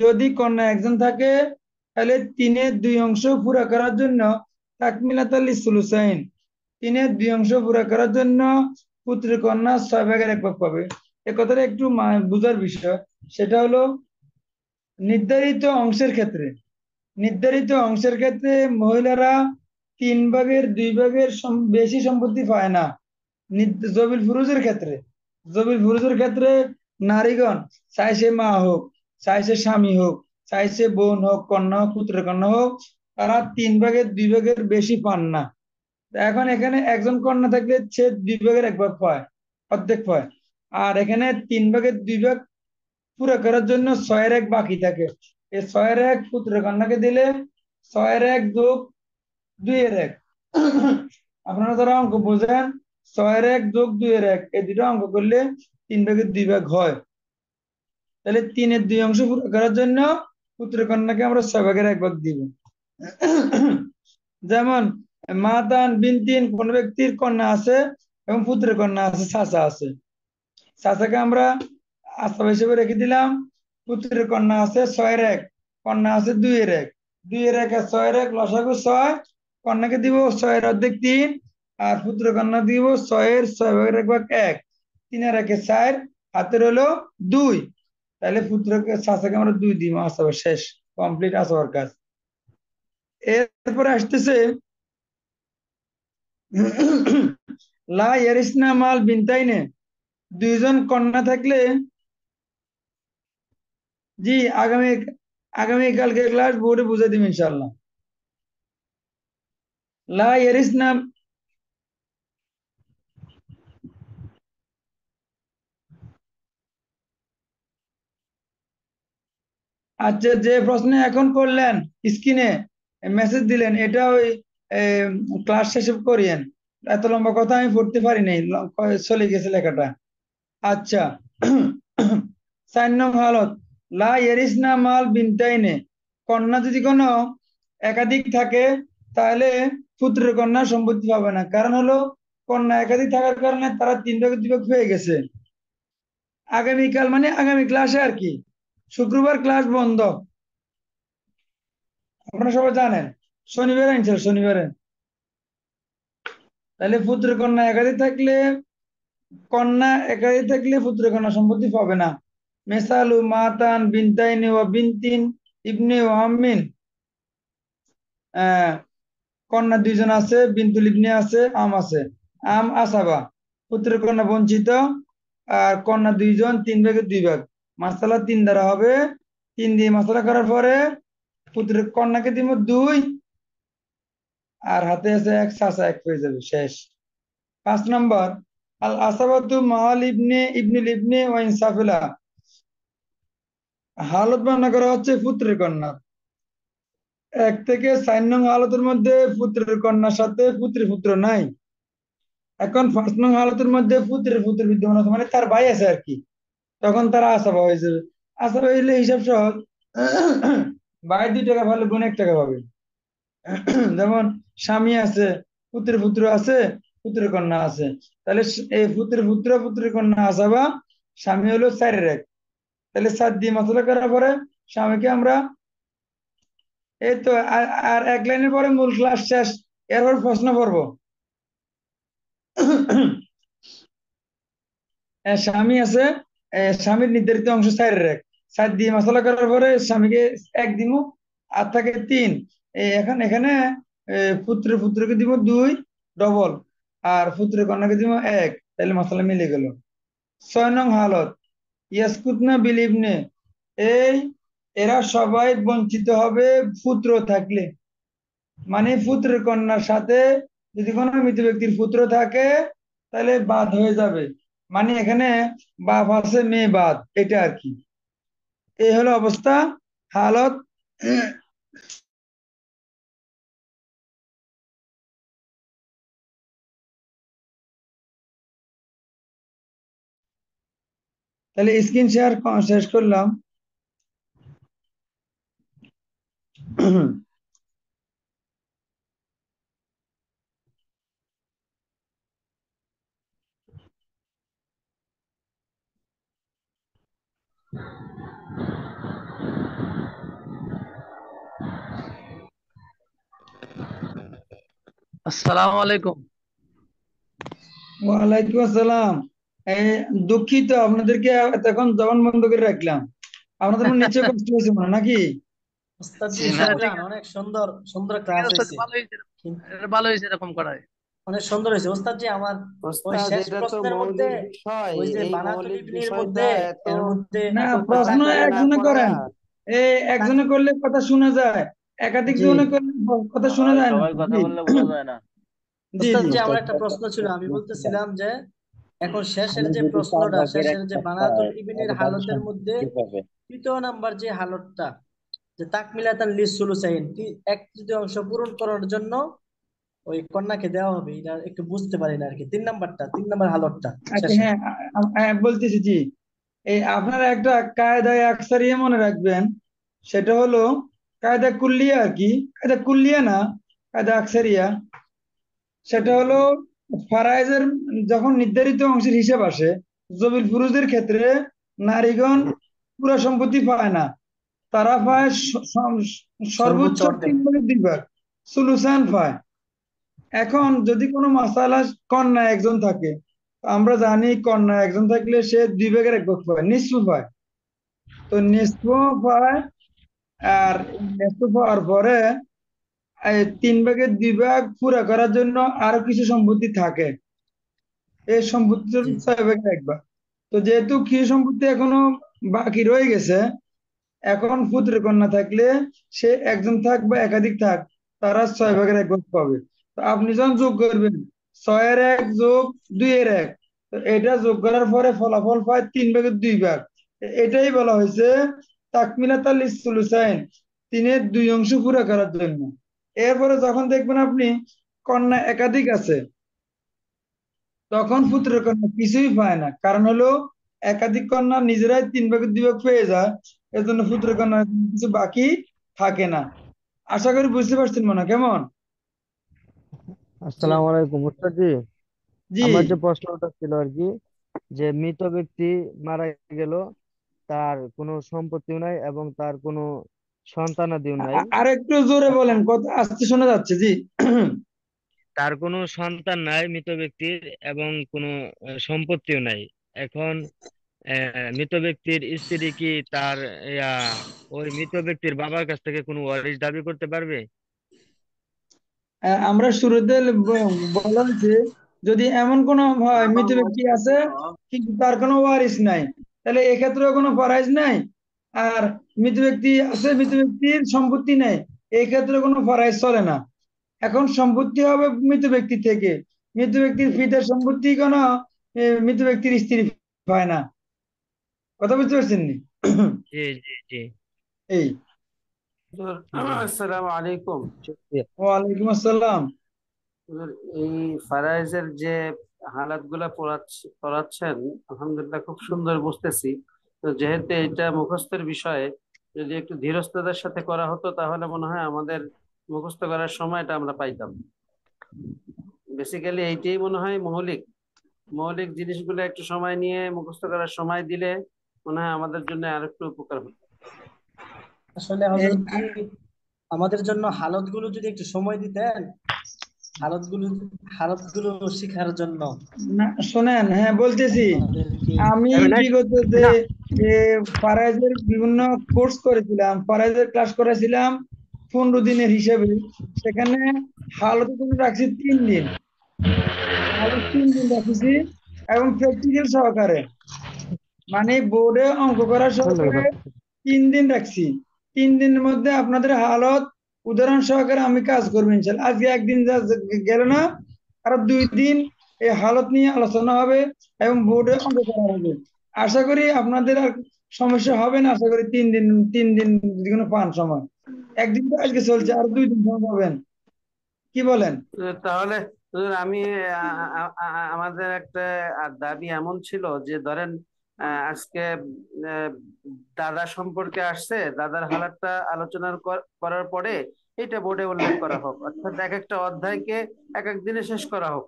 যদি কন্যা একজন থাকে, তাহলে 3-এর 2 অংশ পুরা করার জন্য তাকমিলাতাল সুলুসাইন, 3-এর 2 অংশ পুরা করার জন্য পুত্র কন্যা 6 ভাগের 1 ভাগ পাবে। এ কথাটা একটু বুঝার বিষয়। সেটা হলো নির্ধারিত অংশের ক্ষেত্রে, নির্ধারিত অংশের ক্ষেত্রে মহিলারা 3 ভাগের 2 ভাগের বেশি সম্পত্তি পায় না। জবিল ফুরুজের ক্ষেত্রে, জবিল ফুরুজের ক্ষেত্রে নারীগণ, চাই সে মা হোক, চাই সে স্বামী হোক, চাই সে বোন হোক, কন্যা হোক, পুত্র কন্যা হোক, তারা 3 ভাগের 2 ভাগের বেশি পান না। এখন এখানে একজন কন্যা থাকলে সে 2 ভাগের 1 ভাগ পায়, অর্ধেক পায়। আর এখানে 3 ভাগের 2 ভাগ পুরো করার জন্য 6-এর 1 বাকি থাকে। এই 6-এর 1 পুত্র কন্যাকে দিলে 6-এর 1 যোগ 2-এর 1। আপনারা যারা অঙ্ক বোঝেন, 6-এর 1 যোগ 2-এর 1, এই দুটো অঙ্ক করলে 3 ভাগের 2 ভাগ হয়। তাহলে 3-এর 2 অংশ পুরো করার জন্য পুত্র কন্যাকে আমরা 6 ভাগের 1 ভাগ দিব। যেমন মাতান বিনতিন কোন ব্যক্তির কন্যা আছে এবং পুত্রের কন্যা আছে, চাচা আছে। চাচাকে আমরা আস্তাব হিসেবে রেখে দিলাম। পুত্রের কন্যা আছে 6-1, কন্যা আছে 2-1। 2-1 আর 6-1 লসাগু 6। কন্যাকে দিব 6-1/3 আর পুত্র কন্যা দিব 6-6 ভাগের 1/1। 3-1-4, হাতের হলো 2। তাহলে পুত্রকে চাচাকে আমরা 2 দিব। আসাবার শেষ, কমপ্লিট আসাবার কাজ। এরপরে আসতেছে লা ইয়ারিসনা মাল বিনতাইনে, দুইজন কন্যা থাকলে। জি, আগামীকালকে ক্লাস বোর্ডে বুঝে দিব ইনশাল্লাহ। লা ইয়ারিসনা, আচ্ছা, যে প্রশ্ন এখন করলেন স্ক্রিনে মেসেজ দিলেন, এটা ওই ক্লাস শেষে করিয়েন। এত লম্বা কথা আমি পড়তে পারি নাই, চলে গেছে লেখাটা। আচ্ছা, 4 নং হালত, লা ইয়ারিসনা মাল বিনতাইনে, কন্যা যদি কোনো একাধিক থাকে তাহলে পুত্রের কন্যা সম্পত্তি পাবে না। কারণ হলো কন্যা একাধিক থাকার কারণে তারা 3 ভাগে 2 ভাগ পেয়ে গেছে। আগামীকাল মানে আগামী ক্লাসে আর কি, শুক্রবার ক্লাস বন্ধ, আপনারা সবাই জানেন। শনিবারে আনছে, শনিবারে। তাহলে পুত্র কন্যা একাধিক থাকলে পুত্র কন্যা সম্পত্তি পাবে না। মেসালু মাতান বিনতাইনি ওয়া বিনতিন ইবনে ওয়া আম্মিন, আহ কন্যা 2জন আছে, বিনতুল ইবনে আছে, আম আছে। আম আসাবা, পুত্র কন্যা বঞ্চিত। আর কন্যা 2জন, 3 ভাগের 2 ভাগ। মাসালা 3 দ্বারা হবে। 3 দিয়ে মাসালা করার পরে পুত্রের কন্যাকে দিব 2, আর হাতে আছে 1, চাচা 1 হয়ে যাবে, শেষ। 5 নম্বর, আল আসাবাতু মাল ইবনে ইবনুল ইবনে ওয়া ইনসাফিলা, হালত বর্ণনা করা হচ্ছে পুত্রের কন্যা। 1 থেকে 4 নং হালতের মধ্যে পুত্রের কন্যার সাথে পুত্রের পুত্র নাই। এখন 5 নং হালতের মধ্যে পুত্রের পুত্র বিদ্যমান আছে, মানে তার ভাই আছে আর কি। তখন তারা আসাবা হয়ে যাবে। আসাবা হইলে হিসাব সহজ। ভাই 2 টাকা পারলে বোন 1 টাকা পাবে। যেমন স্বামী আছে, পুত্রের পুত্র আছে, পুত্রের কন্যা আছে। তাহলে এই পুত্রের পুত্র পুত্রের কন্যা আসাবা, স্বামী হলো 4-1। তাহলে 4 দিয়ে মশলা করার পরে স্বামীকে আমরা, এই তো আর 1 লাইনের পরে মূল ক্লাস শেষ। এরপর প্রশ্ন পড়বো। স্বামী আছে, স্বামীর নির্ধারিত অংশ 4-1। 4 দিয়ে মশলা করার পরে স্বামীকে 1 দিব, আর থাকে 3। এখন এখানে পুত্রকে দিব 2 ডবল, আর পুত্রের কন্যাকে দিব 1। তাহলে মশলা মিলে গেল। 6 নং হালত, ইয়াসকুতনা বিলিবনে, এই এরা সবাই বঞ্চিত হবে পুত্র থাকলে। মানে পুত্রের কন্যার সাথে যদি কোনো মৃত ব্যক্তির পুত্র থাকে তাহলে বাদ হয়ে যাবে। মানে এখানে বাপ আছে, মেয়ে বাদ, এটা আর কি। এই হলো অবস্থা, হালত। তাহলে স্ক্রিন শেয়ার শেষ করলাম। আসসালামু আলাইকুম। ওয়ালাইকুম আসসালাম। এই, দুঃখিত আপনাদেরকে এতক্ষণ জবান বন্ধ করে রাখলাম। আপনাদের মনে নিশ্চয়ই কষ্ট হয়েছে মনে, নাকি? ওস্তাদজি, না, শুক্রান, অনেক সুন্দর সুন্দর ঠিক ক্লাস আছে, হয়েছে। ভালো হয়েছে। কিন্তু এটা ভালো হয়েছে এরকম করায়। অনেক সুন্দর হয়েছে ওস্তাদজি। আমার ওই ওস্তাদ, শেষ এটা তো প্রশ্নের মধ্যে, মৌলিক বিষয়। ওই যে এই বানাতুল মৌলিক ইবনির বিষয়টা মধ্যে, এত এর মধ্যে না, এত প্রশ্ন কষ্ট করে না একজনে করেন। পড়ায়া। এই তাক- একজনে করলে কথা শোনা যায়, একাধিক জি জনে করলে কথা শোনা হয়, যায় না। সবাই কথা জি, বললে বোঝা যায় না। জি, জি। ওস্তাদজি, আমার ওস্তাদ, একটা প্রশ্ন ছিল। আমি বলতেছিলাম যে এখন শেষের আমি যে যদি 4 প্রশ্নটা, ভাগের শেষের এক যে ভাগ বানাতুল পাই ইবনির তাহলে বাকি হালতের মধ্যে সম্পত্তি কে পাবে? 3য় নাম্বার যে হালতটা, যে তাকমিলাতান লিসুলুসাইন, 1/3 পূরণ করার জন্য ওই কন্যাকে দেওয়া হবে, এটা একটু বুঝতে পারি না আর কি। 3 নাম্বারটা, 3 নাম্বার হালতটা আচ্ছা, শেষে। হ্যাঁ, বলতেছি। জি, এই আপনারা একটা কায়দায় আকসারিয়া মনে রাখবেন। সেটা হলো কায়দা কুল্লিয়া আর কি, কায়দা কুল্লিয়া না, কায়দা আকসারিয়া। সেটা হলো ফারায়েজের যখন নির্ধারিত অংশের হিসাব আসে, জবিল ফুরুজের ক্ষেত্রে নারীগণ পুরো সম্পত্তি পায় না, তারা পায় সর্বোচ্চ সর্বোচ্চ অর্ধেক। 3/2 ভাগ, সুলুসান পায়। এখন যদি কোনো মাসালা কন্যা একজন থাকে, আমরা জানি কন্যা একজন থাকলে সে 2/1 ভাগ পায়, নিঃস্ব পায়। তো নিঃস্ব পায়, আর নিঃস্ব পাওয়ার পরে 3/2 ভাগ পুরা করার জন্য আরো কিছু সম্পত্তি থাকে, এই সম্পত্তির জি জি। 6/1 ভাগ। তো যেহেতু কিছু সম্পত্তি এখনো বাকি রয়ে গেছে, এখন পুত্র কন্যা থাকলে সে একজন থাক বা একাধিক থাক, তারা 6/1 ভাগ পাবে। তো আপনি যখন যোগ করবেন 6-এর 1 যোগ 2-এর 1, তো এটা যোগ করার পরে ফলাফল পায় 3/2 ভাগ। এটাই বলা হয়েছে তাকমিলাতাল লিসসুলুসাইন, 3/2 পুরো করার জন্য। এরপরে যখন দেখবেন আপনি কন্যা একাধিক আছে, তখন পুত্র কন্যা কিছুই পায় না, কারণ হলো একাধিক কন্যা নিজেরাই 3/2 ভাগ পেয়ে যায়, এজন্য পুত্র কন্যার কিছু বাকি থাকে না। আশা করি বুঝতে পারছেন মনে হয়, কেমন? জি আসসালামু আলাইকুম উস্তাদ জি। জি। আমার যে প্রশ্নটা ছিল আর কি, যে মৃত ব্যক্তি মারা গেল, তার কোনো সম্পত্তিও নাই এবং তার কোনো সন্তানাদিও নাই। আর একটু জোরে বলেন, কথা আস্তে শোনা যাচ্ছে, জি। তার কোনো সন্তান নাই মৃত ব্যক্তির, এবং কোনো সম্পত্তিও নাই। এখন মৃত ব্যক্তির স্ত্রী কি তার ওই মৃত ব্যক্তির বাবার কাছ থেকে কোনো ওয়ারিশ দাবি করতে পারবে? আমরা শুরুতে বলা হয়েছে, যদি এমন কোনো হয় মৃত ব্যক্তি আছে কিন্তু তার কোনো ওয়ারিশ নাই, তাহলে এক্ষেত্রেও কোনো ফরাইজ নাই। আর মৃত ব্যক্তি আছে, মৃত ব্যক্তির সম্পত্তি নেই, এই ক্ষেত্রে কোনো ফরাইজ চলে না। এখন সম্পত্তি হবে মৃত ব্যক্তি থেকে, মৃত ব্যক্তির পিতার সম্পত্তি কোনো মৃত ব্যক্তির স্ত্রী পায় না। কথা বুঝতে পারছেন নি? জি জি জি এই। হুজুর, জি। আসসালামু আলাইকুম। শুক্রিয়া। ওয়ালাইকুম আসসালাম। হুজুর, এই ফারাইজের যে হালাত গুলা পড়াচ্ছেন, আলহামদুলিল্লাহ খুব সুন্দর বুঝতেছি। তো যেহেতু এটা মুখস্থের বিষয়ে, যদি একটু ধীরস্থতার সাথে করা হতো তাহলে মনে হয় আমাদের মুখস্থ করার সময়টা আমরা পাইতাম। বেসিক্যালি এইটাই মনে হয় মৌলিক মৌলিক জিনিসগুলো একটু সময় নিয়ে মুখস্থ করার সময় দিলে মনে হয় আমাদের জন্য আর একটু উপকার হতো। আসলে এই হজরত জি, আমাদের জন্য হালত গুলো যদি একটু সময় দিতেন, হালত গুলো হালত গুলো শেখার জন্য না, শোনেন, হ্যাঁ বলতেছি, আমাদেরকে। আমি বিগত যে ফারাইজের বিভিন্ন কোর্স করেছিলাম, ফারাইজের ক্লাস করেছিলাম 15 দিনের হিসেবে। সেখানে হালত কিন্তু রাখছি 3 দিন, হালত 3 দিন রাখছি, এবং প্র্যাকটিক্যাল সহকারে, মানে বোর্ডে অঙ্ক করা সহকারে 3 দিন রাখছি। 3 দিনের মধ্যে আপনাদের হালত উদাহরণ সহকারে আমি কাজ করবো ইনশাল্লাহ। আজকে একদিন গেল না, আরো 2 দিন এই হালত নিয়ে আলোচনা হবে এবং বোর্ডে অঙ্ক করা হবে। আশা করি আপনাদের আর সমস্যা হবে না। আশা করি 3 দিন, 3 দিন যদি কোনো পান সময়, একদিন তো আজকে চলছে, আর 2 দিন সময় পাবেন, কি বলেন? তাহলে হুজুর, আমি আমাদের একটা দাবি এমন ছিল যে ধরেন আজকে আহ, দাদা সম্পর্কে আসছে, দাদার হালাতটা আলোচনা করার পরে এটা বোর্ডে উল্লেখ করা হোক, অর্থাৎ এক একটা অধ্যায়কে এক এক দিনে শেষ করা হোক,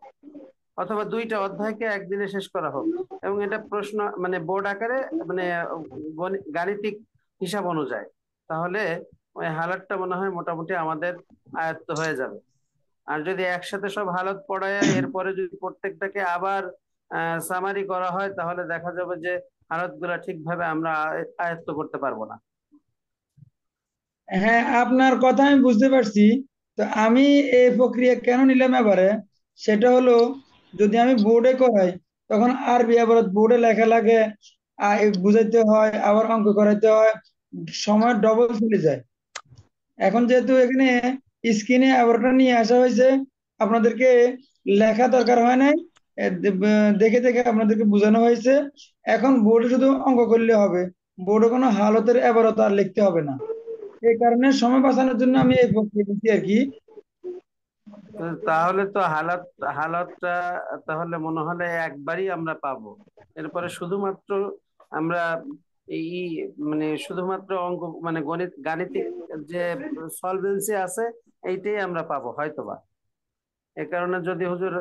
অথবা দুইটা অধ্যায়কে একদিনে শেষ করা হোক, এবং এটা প্রশ্ন মানে বোর্ড আকারে, মানে গাণিতিক হিসাব অনুযায়ী। তাহলে ওই হালাতটা মনে হয় মোটামুটি আমাদের আয়ত্ত হয়ে যাবে। আর যদি একসাথে সব হালত পড়ায় এরপরে যদি প্রত্যেকটাকে আবার সামারি করা হয়, তাহলে দেখা যাবে যে হালত গুলা ঠিকভাবে আমরা আয়ত্ত করতে পারবো না। হ্যাঁ, আপনার কথা আমি বুঝতে পারছি। তো আমি এই প্রক্রিয়া কেন নিলাম এবারে, সেটা হলো, যদি আমি বোর্ডে করাই তখন আরবি আবার বোর্ডে লেখা লাগে, বুঝাইতে হয়, আবার অঙ্ক করাইতে হয়, সময় ডবল চলে যায়। এখন যেহেতু এখানে স্ক্রিনে আবারটা নিয়ে আসা হয়েছে, আপনাদেরকে লেখা দরকার হয় নাই, দেখে দেখে আপনাদেরকে বোঝানো হয়েছে। এখন বোর্ডে শুধু অঙ্ক করলে হবে, বোর্ডে কোনো হালতের এবারত আর লিখতে হবে না। এই কারণে সময় বাঁচানোর জন্য আমি এই প্রক্রিয়া দিচ্ছি আর কি। তো তাহলে তো হালতটা তাহলে মনে হলে একবারই আমরা পাবো। এরপরে শুধুমাত্র আমরা এই মানে শুধুমাত্র অঙ্ক মানে গাণিতিক যে সলভেন্সি আছে, এইটাই আমরা পাবো হয়তোবা। এ কারণে যদি হুজুর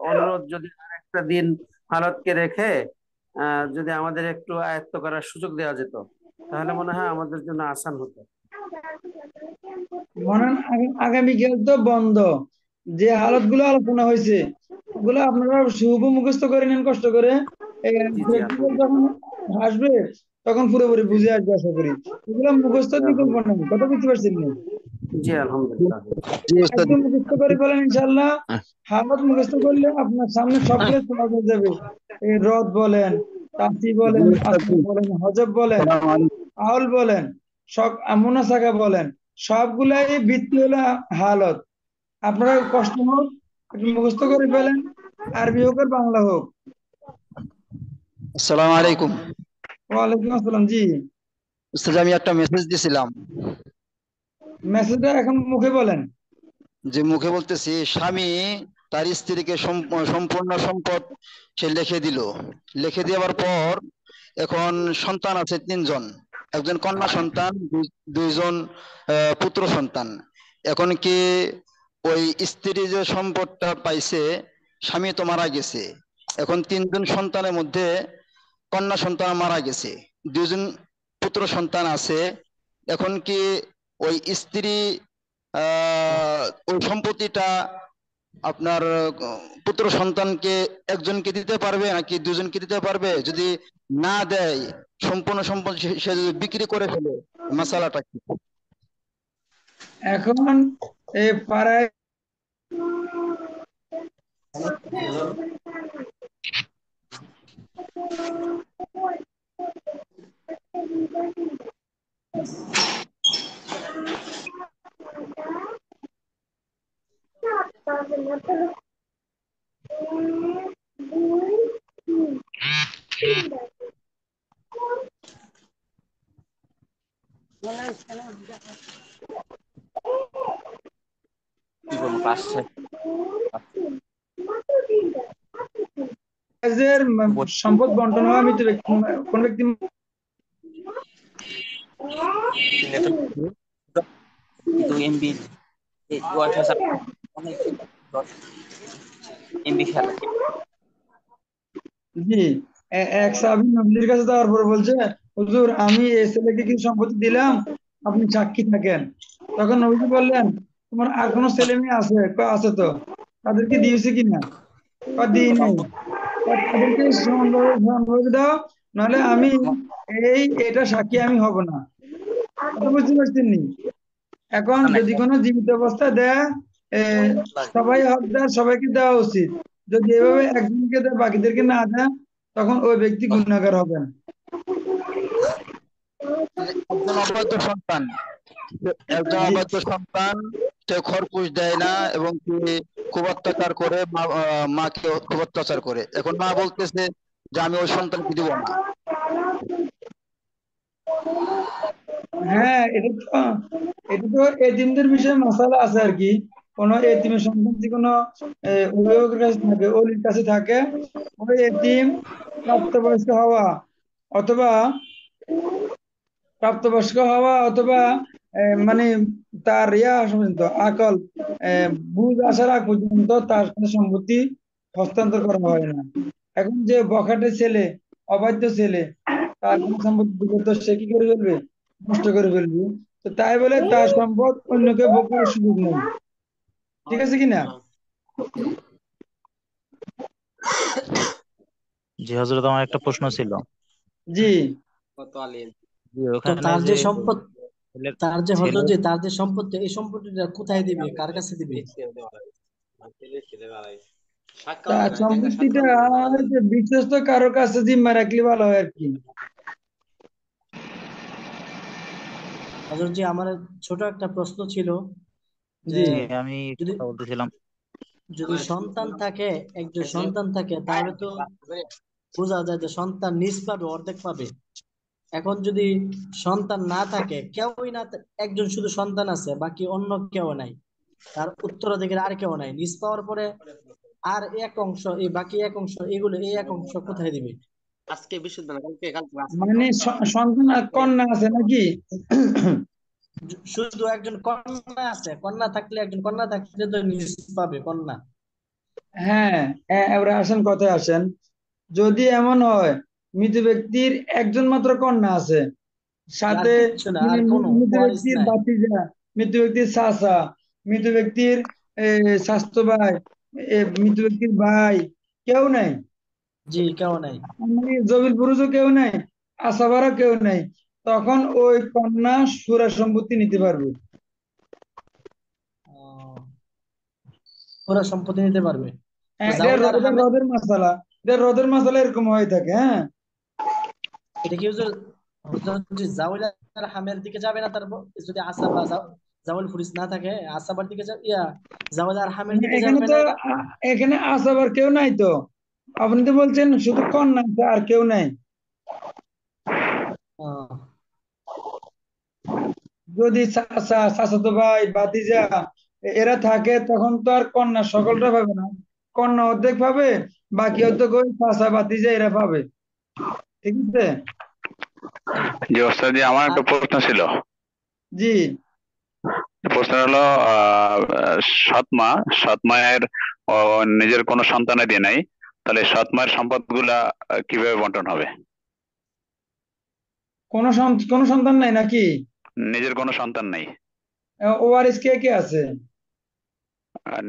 অনুরোধ, যদি আরেকটা দিন হালতকে রেখে যদি আমাদের একটু আয়ত্ত করার সুযোগ দেওয়া যেত, তাহলে মনে হয় আমাদের জন্য আসান হতো। মনে হয় আগামীকাল তো বন্ধ, যে হালত গুলো আলোচনা হয়েছে ওগুলো আপনারা শুভ মুখস্থ করে নেন কষ্ট করে। জি জি, প্র্যাকটিক্যাল যখন আলহামদুলিল্লাহ। আসবে তখন পুরোপুরি বুঝে আসবে আশা করি। এগুলো মুখস্থ জি, বিকল্প আলহামদুলিল্লাহ। নেই, কথা বুঝতে পারছেন না? জি, আলহামদুলিল্লাহ। জি ওস্তাদ। একদম মুখস্থ করে ফেলেন ইনশাল্লাহ। হালত মুখস্থ করলে আপনার সামনে সবগুলো সহজ হয়ে যাবে। এই রদ বলেন, তাসি জি বলেন, ওস্তাদ, আসর জি। বলেন, হজব বলেন, সালাম আলাইকুম। আউল বলেন, সব মুনাসাকা বলেন, সবগুলাই ভিত্তি হলো হালত। আপনারা কষ্ট হোক, একটু মুখস্থ করে ফেলেন, আরবি হোক আর বাংলা হোক। আসসালামু আলাইকুম। ওয়ালাইকুম আসসালাম। জি, ওস্তাদ, আমি একটা মেসেজ দিছিলাম, মেসেজটা এখন মুখে বলেন। যে মুখে বলতেছি, স্বামী তার স্ত্রীকে সম্পূর্ণ সম্পদ সে লিখে দিল। লিখে দেওয়ার পর এখন সন্তান আছে 3 জন, একজন কন্যা সন্তান, দুইজন পুত্র সন্তান। এখন কি ওই স্ত্রী যে সম্পদটা পাইছে, স্বামী তো মারা গেছে, এখন 3 জন সন্তানের মধ্যে কন্যা সন্তান মারা গেছে, 2জন পুত্র সন্তান আছে। এখন কি ওই স্ত্রী ওই সম্পত্তিটা আপনার পুত্র সন্তানকে একজনকে দিতে পারবে নাকি 2জনকে দিতে পারবে? যদি না দেয়, সম্পূর্ণ সম্পত্তি সে যদি বিক্রি করে ফেলে, মাসালাটা কি? এখন এই পাড়ায় যে সম্পদ বন্টন হয় মৃত ব্যক্তি, কোন ব্যক্তি এমবি ওয়াইফাই অনেক এমবি খেলা। জি, এক সাহাবী নবীর কাছে যাওয়ার পরে বলছে, হুজুর আমি এই ছেলেকে কিছু সম্পত্তি দিলাম, আপনি সাক্ষী থাকেন। তখন নবীজি বললেন, তোমার আর কোনো ছেলে মেয়ে আছে? কয়, আছে তো। তাদেরকে দিয়েছে কিনা? কয়, দিই নাই। কয়, তাদেরকে সমানভাবে দাও, নাহলে আমি এটা সাক্ষী আমি হব না। কথা বুঝতে পারছেন নি? এখন যদি কোনো জীবিত অবস্থা দেয়, এ, সবাই হকদার, সবাইকে দেওয়া উচিত। যদি এভাবে একজনকে দেয় বাকিদেরকে না দেয়, তখন ওই ব্যক্তি গুণাগার হবেন। একজন অবাধ্য সন্তান, একজন জি, অবাধ্য সন্তান, সে খরপোশ দেয় না এবং কি খুব অত্যাচার করে, মাকে খুব অত্যাচার করে। এখন মা বলতেছে যে আমি ওই সন্তানকে দিব না। হ্যাঁ, এটা তো এতিমদের বিষয়ে মশালা আছে আর কি। কোন এতিমের সন্তান যদি কোনো অভিভাবকের কাছে থাকে, ওলির কাছে থাকে, ওই এতিম প্রাপ্তবয়স্ক হওয়া অথবা প্রাপ্তবয়স্ক হওয়া, মানে তার আসা পর্যন্ত আকল, বুঝ আসার আগ পর্যন্ত তার কোনো সম্পত্তি হস্তান্তর করা হয় না। এখন যে বখাটে ছেলে, অবাধ্য ছেলে, তার কোনো সম্পত্তি দিলে তো সে কি করে ফেলবে? নষ্ট করে ফেলবে। তো তাই বলে তার সম্পদ অন্যকে ভোগ করার সুযোগ নেই। ঠিক আছে কিনা? জি হযরত, আমার একটা প্রশ্ন ছিল। জি, জি, তো ওখানে তার যে যে সম্পদ, তার যে ছেলে, হজরত জি, তার যে সম্পত্তি, এই সম্পত্তিটা কোথায় দিবে, কার কাছে দিবে? তার সম্পত্তিটা যে বিশ্বস্ত কারো কাছে জিম্মা রাখলে ভালো হয় আর কি। হজরত জি, আমার ছোট একটা প্রশ্ন ছিল যে জি, জি আমি যদি কথা বলতেছিলাম। যদি সন্তান থাকে, একজন সন্তান থাকে, তাহলে তো বোঝা যায় যে সন্তান নিজ পাবে, অর্ধেক পাবে। এখন যদি সন্তান না থাকে, কেউই না, একজন শুধু সন্তান আছে, বাকি অন্য কেউ নাই, তার উত্তরাধিকারী আর কেউ নাই, নিজ পাওয়ার পরে আর এক অংশ, এই বাকি এক অংশ, এগুলো এই এক অংশ কোথায় দিবে? মানে সন্তান আর কন্যা আছে নাকি? শুধু একজন কন্যা আছে, কন্যা থাকলে, একজন কন্যা থাকলে তো নিজ পাবে কন্যা। হ্যাঁ, এবারে আসেন, কথায় আসেন। যদি এমন হয় মৃত ব্যক্তির একজন মাত্র কন্যা আছে, আর সাথে কিচ্ছু না, আর কোনো মৃত ওয়ারিস ব্যক্তির নাই। ভাতিজা, মৃত ব্যক্তির চাচা, মৃত ব্যক্তির স্বাস্থ্য ভাই, মৃত ব্যক্তির ভাই, কেউ নাই, জি, কেউ নাই। মানে জবিল পুরুষও কেউ নাই, আসাবারও কেউ নাই, তখন ওই কন্যা সুরা সম্পত্তি নিতে পারবে। আহ, পুরো সম্পত্তি নিতে পারবে। তো হ্যাঁ, জাউল আর এটা হামে, রদের মশালা, এটা রদের মশালা এরকম হয়ে থাকে। হ্যাঁ, এটা কি হুজুর, হুজুর যদি জাউল আর হামের দিকে যাবে না, তারপর যদি আসা বা জাউল ফুরিস না থাকে, আসাবার দিকে যাবে, জাউল আর হামের দিকে এখানে যাবে তো না এটা? এখানে আসাবার কেউ নাই তো, আপনি তো বলছেন শুধু কন্যা আছে, আর কেউ নাই। আহ, যদি চাচা, চাচাতো ভাই, ভাতিজা এরা থাকে, তখন তো আর কন্যা সকলটা পাবে না, কন্যা অর্ধেক পাবে, বাকি অর্ধেক ওই চাচা ভাতিজা এরা পাবে। ঠিক আছে। জি। জি ওস্তাদ জি, আমার আর একটা প্রশ্ন ছিল। জি, প্রশ্ন হলো সৎ মা, সৎ মায়ের নিজের কোনো সন্তানাদি নাই, তাহলে সৎ মায়ের সম্পদগুলা কিভাবে বন্টন হবে? কোনো সন্তান নাই নাকি? নিজের কোনো সন্তান নাই। ওআরএস কে কে আছে?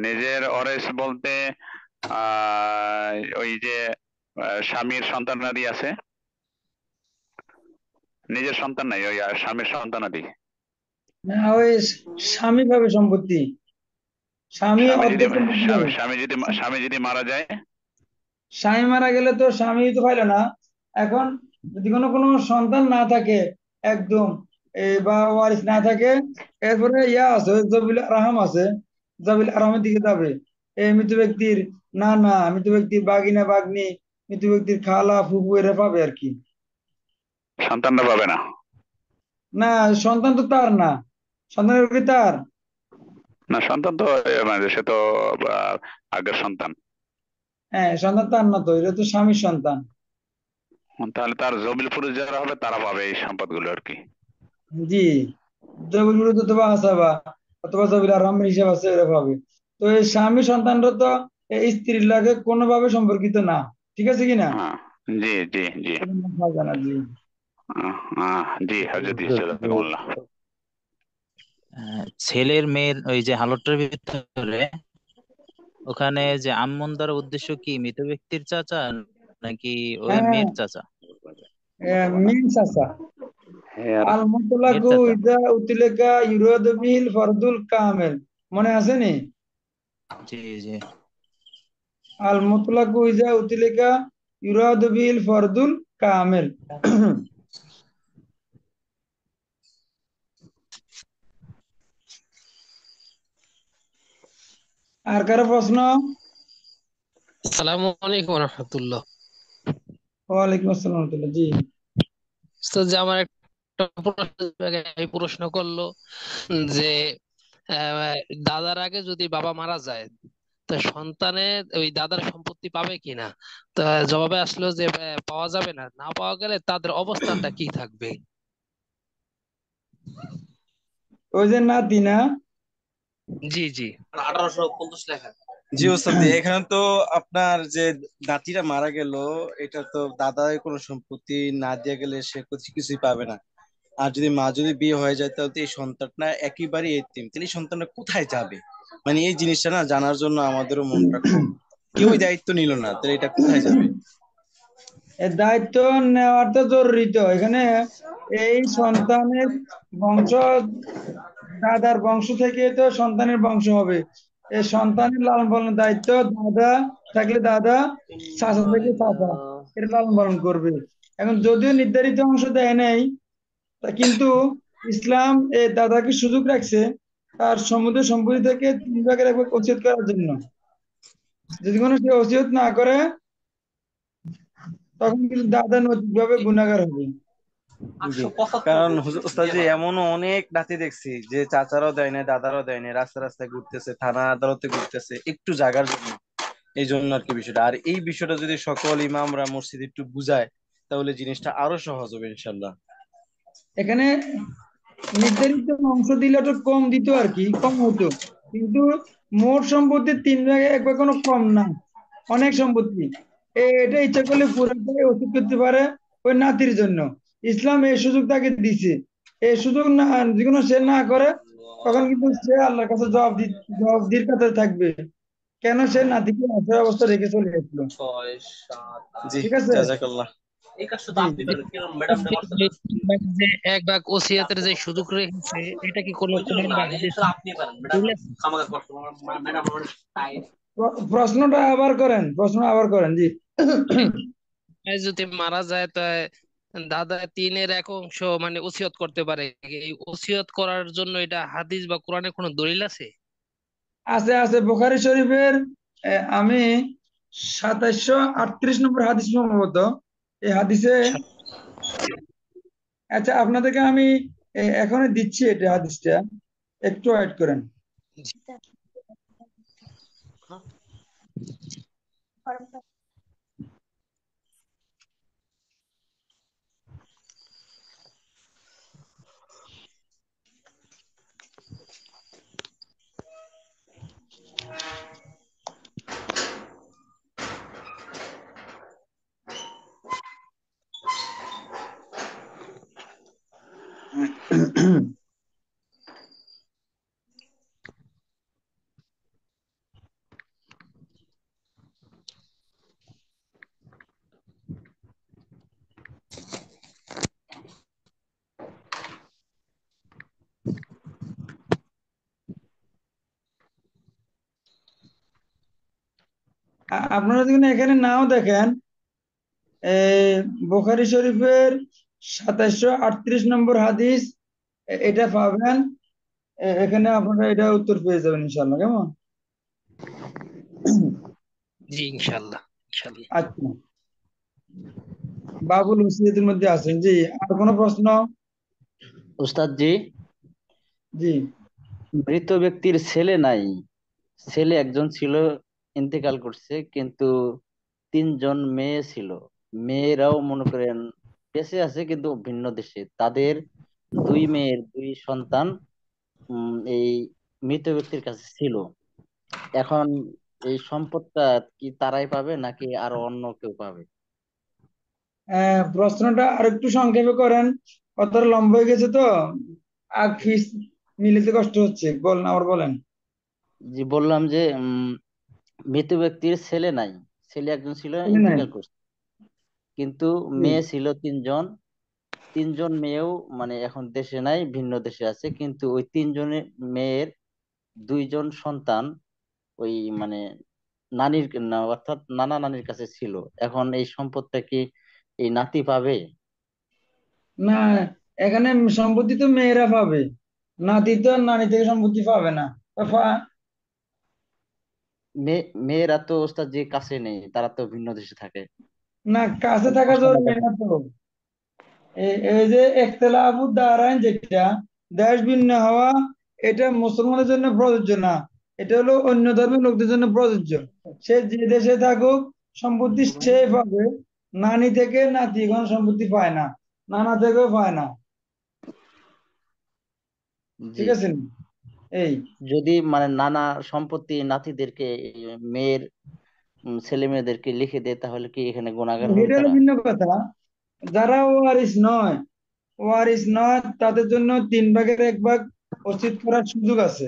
নিজের অরেস বলতে ওই যে স্বামীর সন্তানাদি আছে, নিজের সন্তান নাই, ওই স্বামীর সন্তানাদি। না, ওই স্বামী পাবে সম্পত্তি, স্বামী স্বামী যদি অর্ধেক সম্পত্তি পাবে। স্বামী যদি মারা যায়। স্বামী মারা গেলে তো স্বামী তো পাইলো না। এখন যদি কোনো কোনো সন্তান না থাকে একদম, বা ওয়ারিস না থাকে, এরপরে ইয়া আছে, জবিল আরহাম আছে, জবিল আরহামের দিকে যাবে। এই মৃত ব্যক্তির নানা, মৃত ব্যক্তির বাগিনা বাগনি, মৃত ব্যক্তির খালা ফুফু এরা পাবে আর কি। সন্তানরা পাবে না? না, সন্তান তো তার না, সন্তানের কি তার? না, সন্তান তো মানে সে তো আগের সন্তান। হ্যাঁ, সন্তান তার না তো, এটা তো স্বামীর সন্তান। তাহলে তার জমিল পুরুষ যারা হবে তারা পাবে এই সম্পদগুলো আর কি। জি, জবিল বিরুদ্ধ অথবা আসাবা অথবা জবিল আরহাম হিসাব আছে, এরা পাবে। তো এই স্বামী সন্তানরা তো এই স্ত্রীর লাগে কোনোভাবে সম্পর্কিত না। ঠিক আছে কিনা? হ্যাঁ, জি জি জি। জানা জি। জি হযরত জাযাকুমুল্লাহ। ছেলের মেয়ের ওই যে হালতটার ভিতরে, ওখানে যে আম্মন দ্বারা উদ্দেশ্য কি মৃত ব্যক্তির চাচা নাকি ওই হ্যাঁ, মেয়ের চাচা? মিন চাচা। হ্যাঁ, আল মেয়ের মুতলাকু চাচা। ইযা উতলিকা ইউরাদু বিল ফরদুল কামেল, মনে আছে নি? জি জি। আল মুতলাকু ইযা উতলিকা ইউরাদু বিল ফরদুল কামেল। আর কারো প্রশ্ন? আসসালামু আলাইকুম রহমতুল্লাহ। ওয়ালাইকুম আসসালাম ওয়া রাহমাতুল্লাহ। জি, উস্তাদ যে আমার একটা প্রশ্ন করলো যে আহ, দাদার আগে যদি বাবা মারা যায়, তো সন্তানের ওই দাদার সম্পত্তি পাবে কিনা? তা জবাবে আসলো যে পাওয়া যাবে না, না পাওয়া গেলে তাদের অবস্থানটা কি থাকবে? ওই যে নাতি না? জি জি। জি ওস্তাদ, এখানে তো আপনার যে নাতিরা মারা গেল, এটা তো দাদার কোনো সম্পত্তি না দিয়ে গেলে সে কিছুই পাবে না। আর যদি মা যদি বিয়ে হয়ে যায়, তাহলে তো এই সন্তানটা একেবারে এতিম, তাহলে এই সন্তানটা কোথায় যাবে? মানে এই জিনিসটা না জানার জন্য আমাদেরও মনটা খুব, কেউই দায়িত্ব নিল না, তাহলে এটা কোথায় যাবে? এর দায়িত্ব নেওয়াটা জরুরি তো এখানে। এই সন্তানের বংশ, দাদার বংশ থেকে তো সন্তানের বংশ হবে। এই সন্তানের লালন পালনের দায়িত্ব দাদা থাকলে দাদা, চাচা থেকে চাচা, এটা লালন পালন করবে। এখন যদিও নির্ধারিত অংশ দেয় নাই, তা কিন্তু ইসলাম এই দাদাকে সুযোগ রাখছে তার সমুদ্র সম্পত্তি থেকে 3 ভাগের 1 ভাগ ওসিয়ত করার জন্য। যদি কোনো সে ওসিয়ত না করে, তখন কিন্তু দাদা নৈতিকভাবে গুনাহগার হবে। জি। কারণ ওস্তাদ জি, এমনও অনেক নাতি দেখছি যে চাচারাও দেয় না, দাদারাও দেয় না, রাস্তা রাস্তায় ঘুরতেছে, থানা আদালতে ঘুরতেছে একটু জাগার জন্য। এই জন্য আর কি বিষয়টা, আর এই বিষয়টা যদি সকল ইমামরা মসজিদে একটু বুঝায়, তাহলে জিনিসটা আরো সহজ হবে ইনশাল্লাহ। এখানে নির্ধারিত অংশ দিলে তো কম দিত আর কি, কম হতো, কিন্তু মোট সম্পত্তির 3/1 কোনো কম না, অনেক সম্পত্তি। এটা ইচ্ছা করলে পুরোটাই ওসিয়ত করতে পারে ওই নাতির জন্য। ইসলাম এই সুযোগ তাকে দিছে। এই সুযোগ না যেকোনো সে না করে, তখন কিন্তু সে আল্লাহর কাছে জবাবদিহির কাছে থাকবে, কেন সে নাতিকে অসহায় অবস্থা রেখে চলে গেছিল। জি, ঠিক আছে? জাযাকাল্লাহ। যে 1 ভাগ ওসিয়তের যে সুযোগ রেখেছে, এটা কি কোনো কোরআন বা হাদিসে দলিল আছে? প্রশ্নটা আবার করেন জি। যদি মারা যায় তো দাদা 3/1 অংশ মানে ওসিয়ত করতে পারে, এই ওসিয়ত করার জন্য এটা হাদিস বা কোরআনে কোনো দলিল আছে? আছে বুখারী শরীফের আমি 2738 নম্বর হাদিস সম্ভবত এই হাদিসে। আচ্ছা, আপনাদেরকে আমি এখনই দিচ্ছি এটা হাদিসটা, একটু ওয়েট করেন। আপনারা যদি এখানে নাও দেখেন, বুখারী শরীফের 2738 নম্বর হাদিস এটা পাবেন। এখানে আপনারা এটা উত্তর পেয়ে যাবেন ইনশাআল্লাহ। কেমন? জি ইনশাআল্লাহ। আচ্ছা, বাবুল ওসিয়তের মধ্যে আছেন। জি, আর কোনো প্রশ্ন? উস্তাদ জি, জি, মৃত ব্যক্তির ছেলে নাই, ছেলে একজন ছিল, ইন্তেকাল করছে, কিন্তু 3জন মেয়ে ছিল। মেয়েরাও মনে করেন বেঁচে আছে কিন্তু ভিন্ন দেশে। তাদের 2 মেয়ের 2 সন্তান এই মৃত ব্যক্তির কাছে ছিল। এখন এই সম্পদটা কি তারাই পাবে নাকি আরো অন্য কেউ পাবে? প্রশ্নটা আরেকটু সংক্ষেপে করেন, কথাটা লম্বা হয়ে গেছে তো, আর ফিস মিলিতে কষ্ট হচ্ছে। আবার বলেন। জি, বললাম যে মৃত ব্যক্তির ছেলে নাই, ছেলে একজন ছিল, ছেলে নাই। ইন্তেকাল করছে, কিন্তু জি, মেয়ে ছিল 3জন। 3জন মেয়েও মানে এখন দেশে নাই, ভিন্ন দেশে আছে, কিন্তু ওই 3জনের মেয়ের 2জন সন্তান ওই মানে নানির অর্থাৎ নানা নানির কাছে ছিল। এখন এই সম্পদটা কি এই নাতি পাবে? না, এখানে সম্পত্তি তো মেয়েরা পাবে, নাতি তো নানি থেকে সম্পত্তি পাবে না। মেয়েরা তো ওস্তাদ যে কাছে নেই, তারা তো ভিন্ন দেশে থাকে। না, কাছে থাকা জরুরি না তো। এই যে ইখতিলাফু দারাইন, যেটা দেশ ভিন্ন হওয়া, এটা মুসলমানের জন্য প্রযোজ্য না, এটা হলো অন্য ধর্মের লোকদের জন্য প্রযোজ্য। সে যে দেশে থাকুক সম্পত্তি সে পাবে। নানি থেকে নাতি কোনো সম্পত্তি পায় না, নানা থেকেও পায় না। ঠিক আছে? এই যদি মানে নানা সম্পত্তি নাতিদেরকে মেয়ের ছেলে মেয়েদেরকে লিখে দেয়, তাহলে কি এখানে গুনাহগার হবে এটারও তারা? ভিন্ন কথা। যারা ওয়ারিস নয় তাদের জন্য 3/1 ওসিয়ত করার সুযোগ আছে।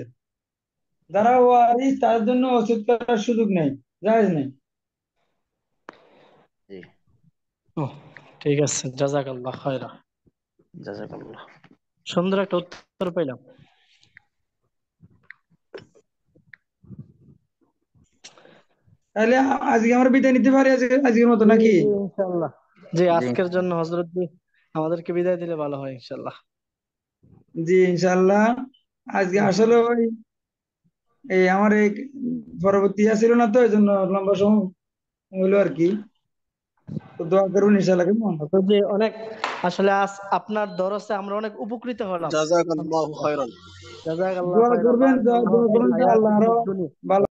যারা ওয়ারিস তাদের জন্য ওসিয়ত করার সুযোগ নেই, জায়েজ নেই। জি, ঠিক আছে, জাযাকাল্লাহ খায়রা। জাযাকাল্লাহ। সুন্দর একটা উত্তর পাইলাম। তাহলে আজকে আমরা বিদায় নিতে পারি, আজকের মতো নাকি? জি ইনশাআল্লাহ। জি, আজকের জন্য হযরত জি আমাদেরকে বিদায় দিলে ভালো হয় ইনশাআল্লাহ। জি ইনশাআল্লাহ। আজকে আসলে ওই আমার এই পরবর্তী ছিল না, তো এই জন্য লম্বা সময় হইলো আর কি। তো দোয়া করুন ইনশাআল্লাহ। কেমন? জি, অনেক আসলে আজ আপনার দরসে আমরা অনেক উপকৃত হলাম। জাযাকাল্লাহু খায়রান। জাযাকাল্লাহ দোয়া খায়রা, করবেন, বারাকাল্লাহু দোয়া ফি করুন যে আল্লাহ হায়াতিকুম আরো দুনিয়া। ভালো